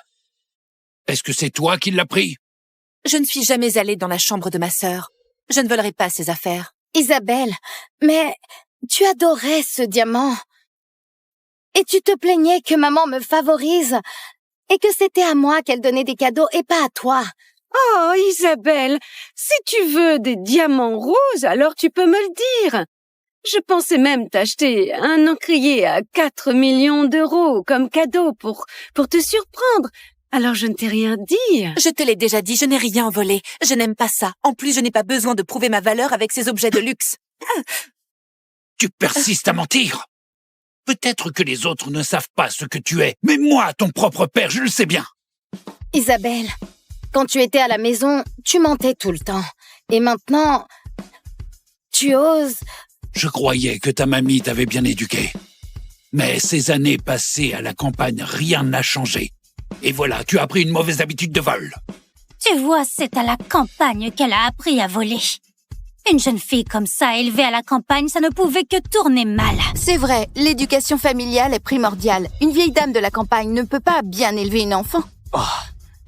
est-ce que c'est toi qui l'as pris? Je ne suis jamais allée dans la chambre de ma sœur. Je ne volerai pas ses affaires. Isabelle, mais tu adorais ce diamant. Et tu te plaignais que maman me favorise et que c'était à moi qu'elle donnait des cadeaux et pas à toi. Oh, Isabelle, si tu veux des diamants roses, alors tu peux me le dire. Je pensais même t'acheter un encrier à 4 millions d'euros comme cadeau pour te surprendre. Alors je ne t'ai rien dit. Je te l'ai déjà dit, je n'ai rien volé. Je n'aime pas ça. En plus, je n'ai pas besoin de prouver ma valeur avec ces objets de luxe. Tu persistes à mentir. Peut-être que les autres ne savent pas ce que tu es, mais moi, ton propre père, je le sais bien. Isabelle, quand tu étais à la maison, tu mentais tout le temps. Et maintenant, tu oses... Je croyais que ta mamie t'avait bien éduqué. Mais ces années passées à la campagne, rien n'a changé. Et voilà, tu as pris une mauvaise habitude de vol. Tu vois, c'est à la campagne qu'elle a appris à voler. Une jeune fille comme ça, élevée à la campagne, ça ne pouvait que tourner mal. C'est vrai, l'éducation familiale est primordiale. Une vieille dame de la campagne ne peut pas bien élever une enfant. Oh,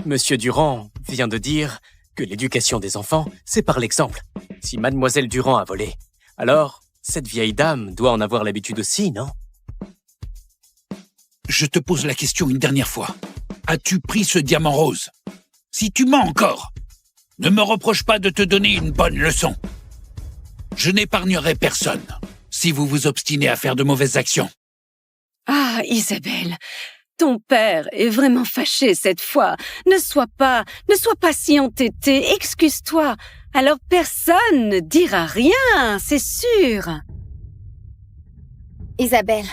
Monsieur Durand vient de dire que l'éducation des enfants, c'est par l'exemple. Si Mademoiselle Durand a volé, alors cette vieille dame doit en avoir l'habitude aussi, non? Je te pose la question une dernière fois. As-tu pris ce diamant rose? Si tu mens encore, ne me reproche pas de te donner une bonne leçon. Je n'épargnerai personne si vous vous obstinez à faire de mauvaises actions. Ah, Isabelle, ton père est vraiment fâché cette fois. Ne sois pas si entêtée, excuse-toi. Alors personne ne dira rien, c'est sûr. Isabelle,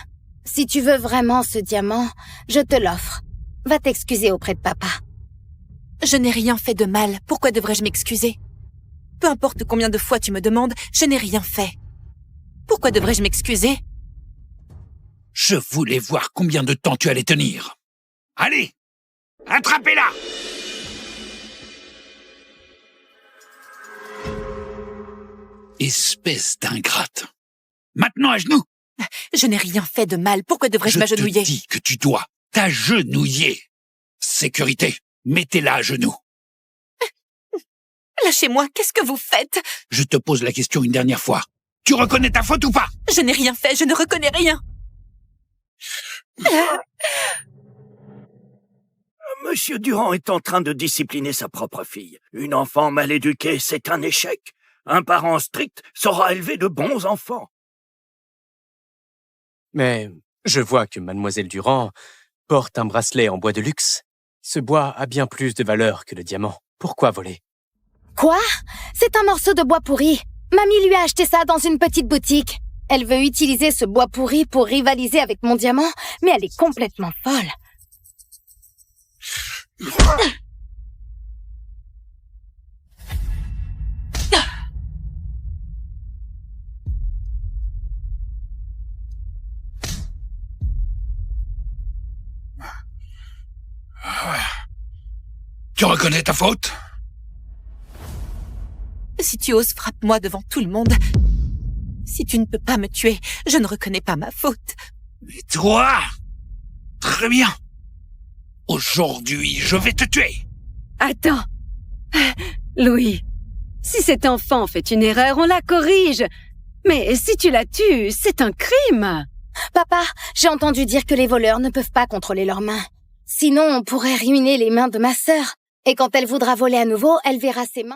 si tu veux vraiment ce diamant, je te l'offre. Va t'excuser auprès de papa. Je n'ai rien fait de mal. Pourquoi devrais-je m'excuser? Peu importe combien de fois tu me demandes, je n'ai rien fait. Pourquoi devrais-je m'excuser? Je voulais voir combien de temps tu allais tenir. Allez, attrapez-la! Espèce d'ingrate. Maintenant à genoux! Je n'ai rien fait de mal. Pourquoi devrais-je m'agenouiller? Je te dis que tu dois t'agenouiller. Sécurité, mettez-la à genoux. Lâchez-moi, qu'est-ce que vous faites? Je te pose la question une dernière fois. Tu reconnais ta faute ou pas? Je n'ai rien fait, je ne reconnais rien. Monsieur Durand est en train de discipliner sa propre fille. Une enfant mal éduquée, c'est un échec. Un parent strict saura élever de bons enfants. Mais je vois que Mademoiselle Durand porte un bracelet en bois de luxe. Ce bois a bien plus de valeur que le diamant. Pourquoi voler? Quoi? C'est un morceau de bois pourri. Mamie lui a acheté ça dans une petite boutique. Elle veut utiliser ce bois pourri pour rivaliser avec mon diamant, mais elle est complètement folle. Tu reconnais ta faute? Si tu oses, frappe-moi devant tout le monde. Si tu ne peux pas me tuer, je ne reconnais pas ma faute. Et toi? Très bien. Aujourd'hui, je vais te tuer. Attends. Louis, si cet enfant fait une erreur, on la corrige. Mais si tu la tues, c'est un crime. Papa, j'ai entendu dire que les voleurs ne peuvent pas contrôler leurs mains. Sinon, on pourrait ruiner les mains de ma sœur. Et quand elle voudra voler à nouveau, elle verra ses mains.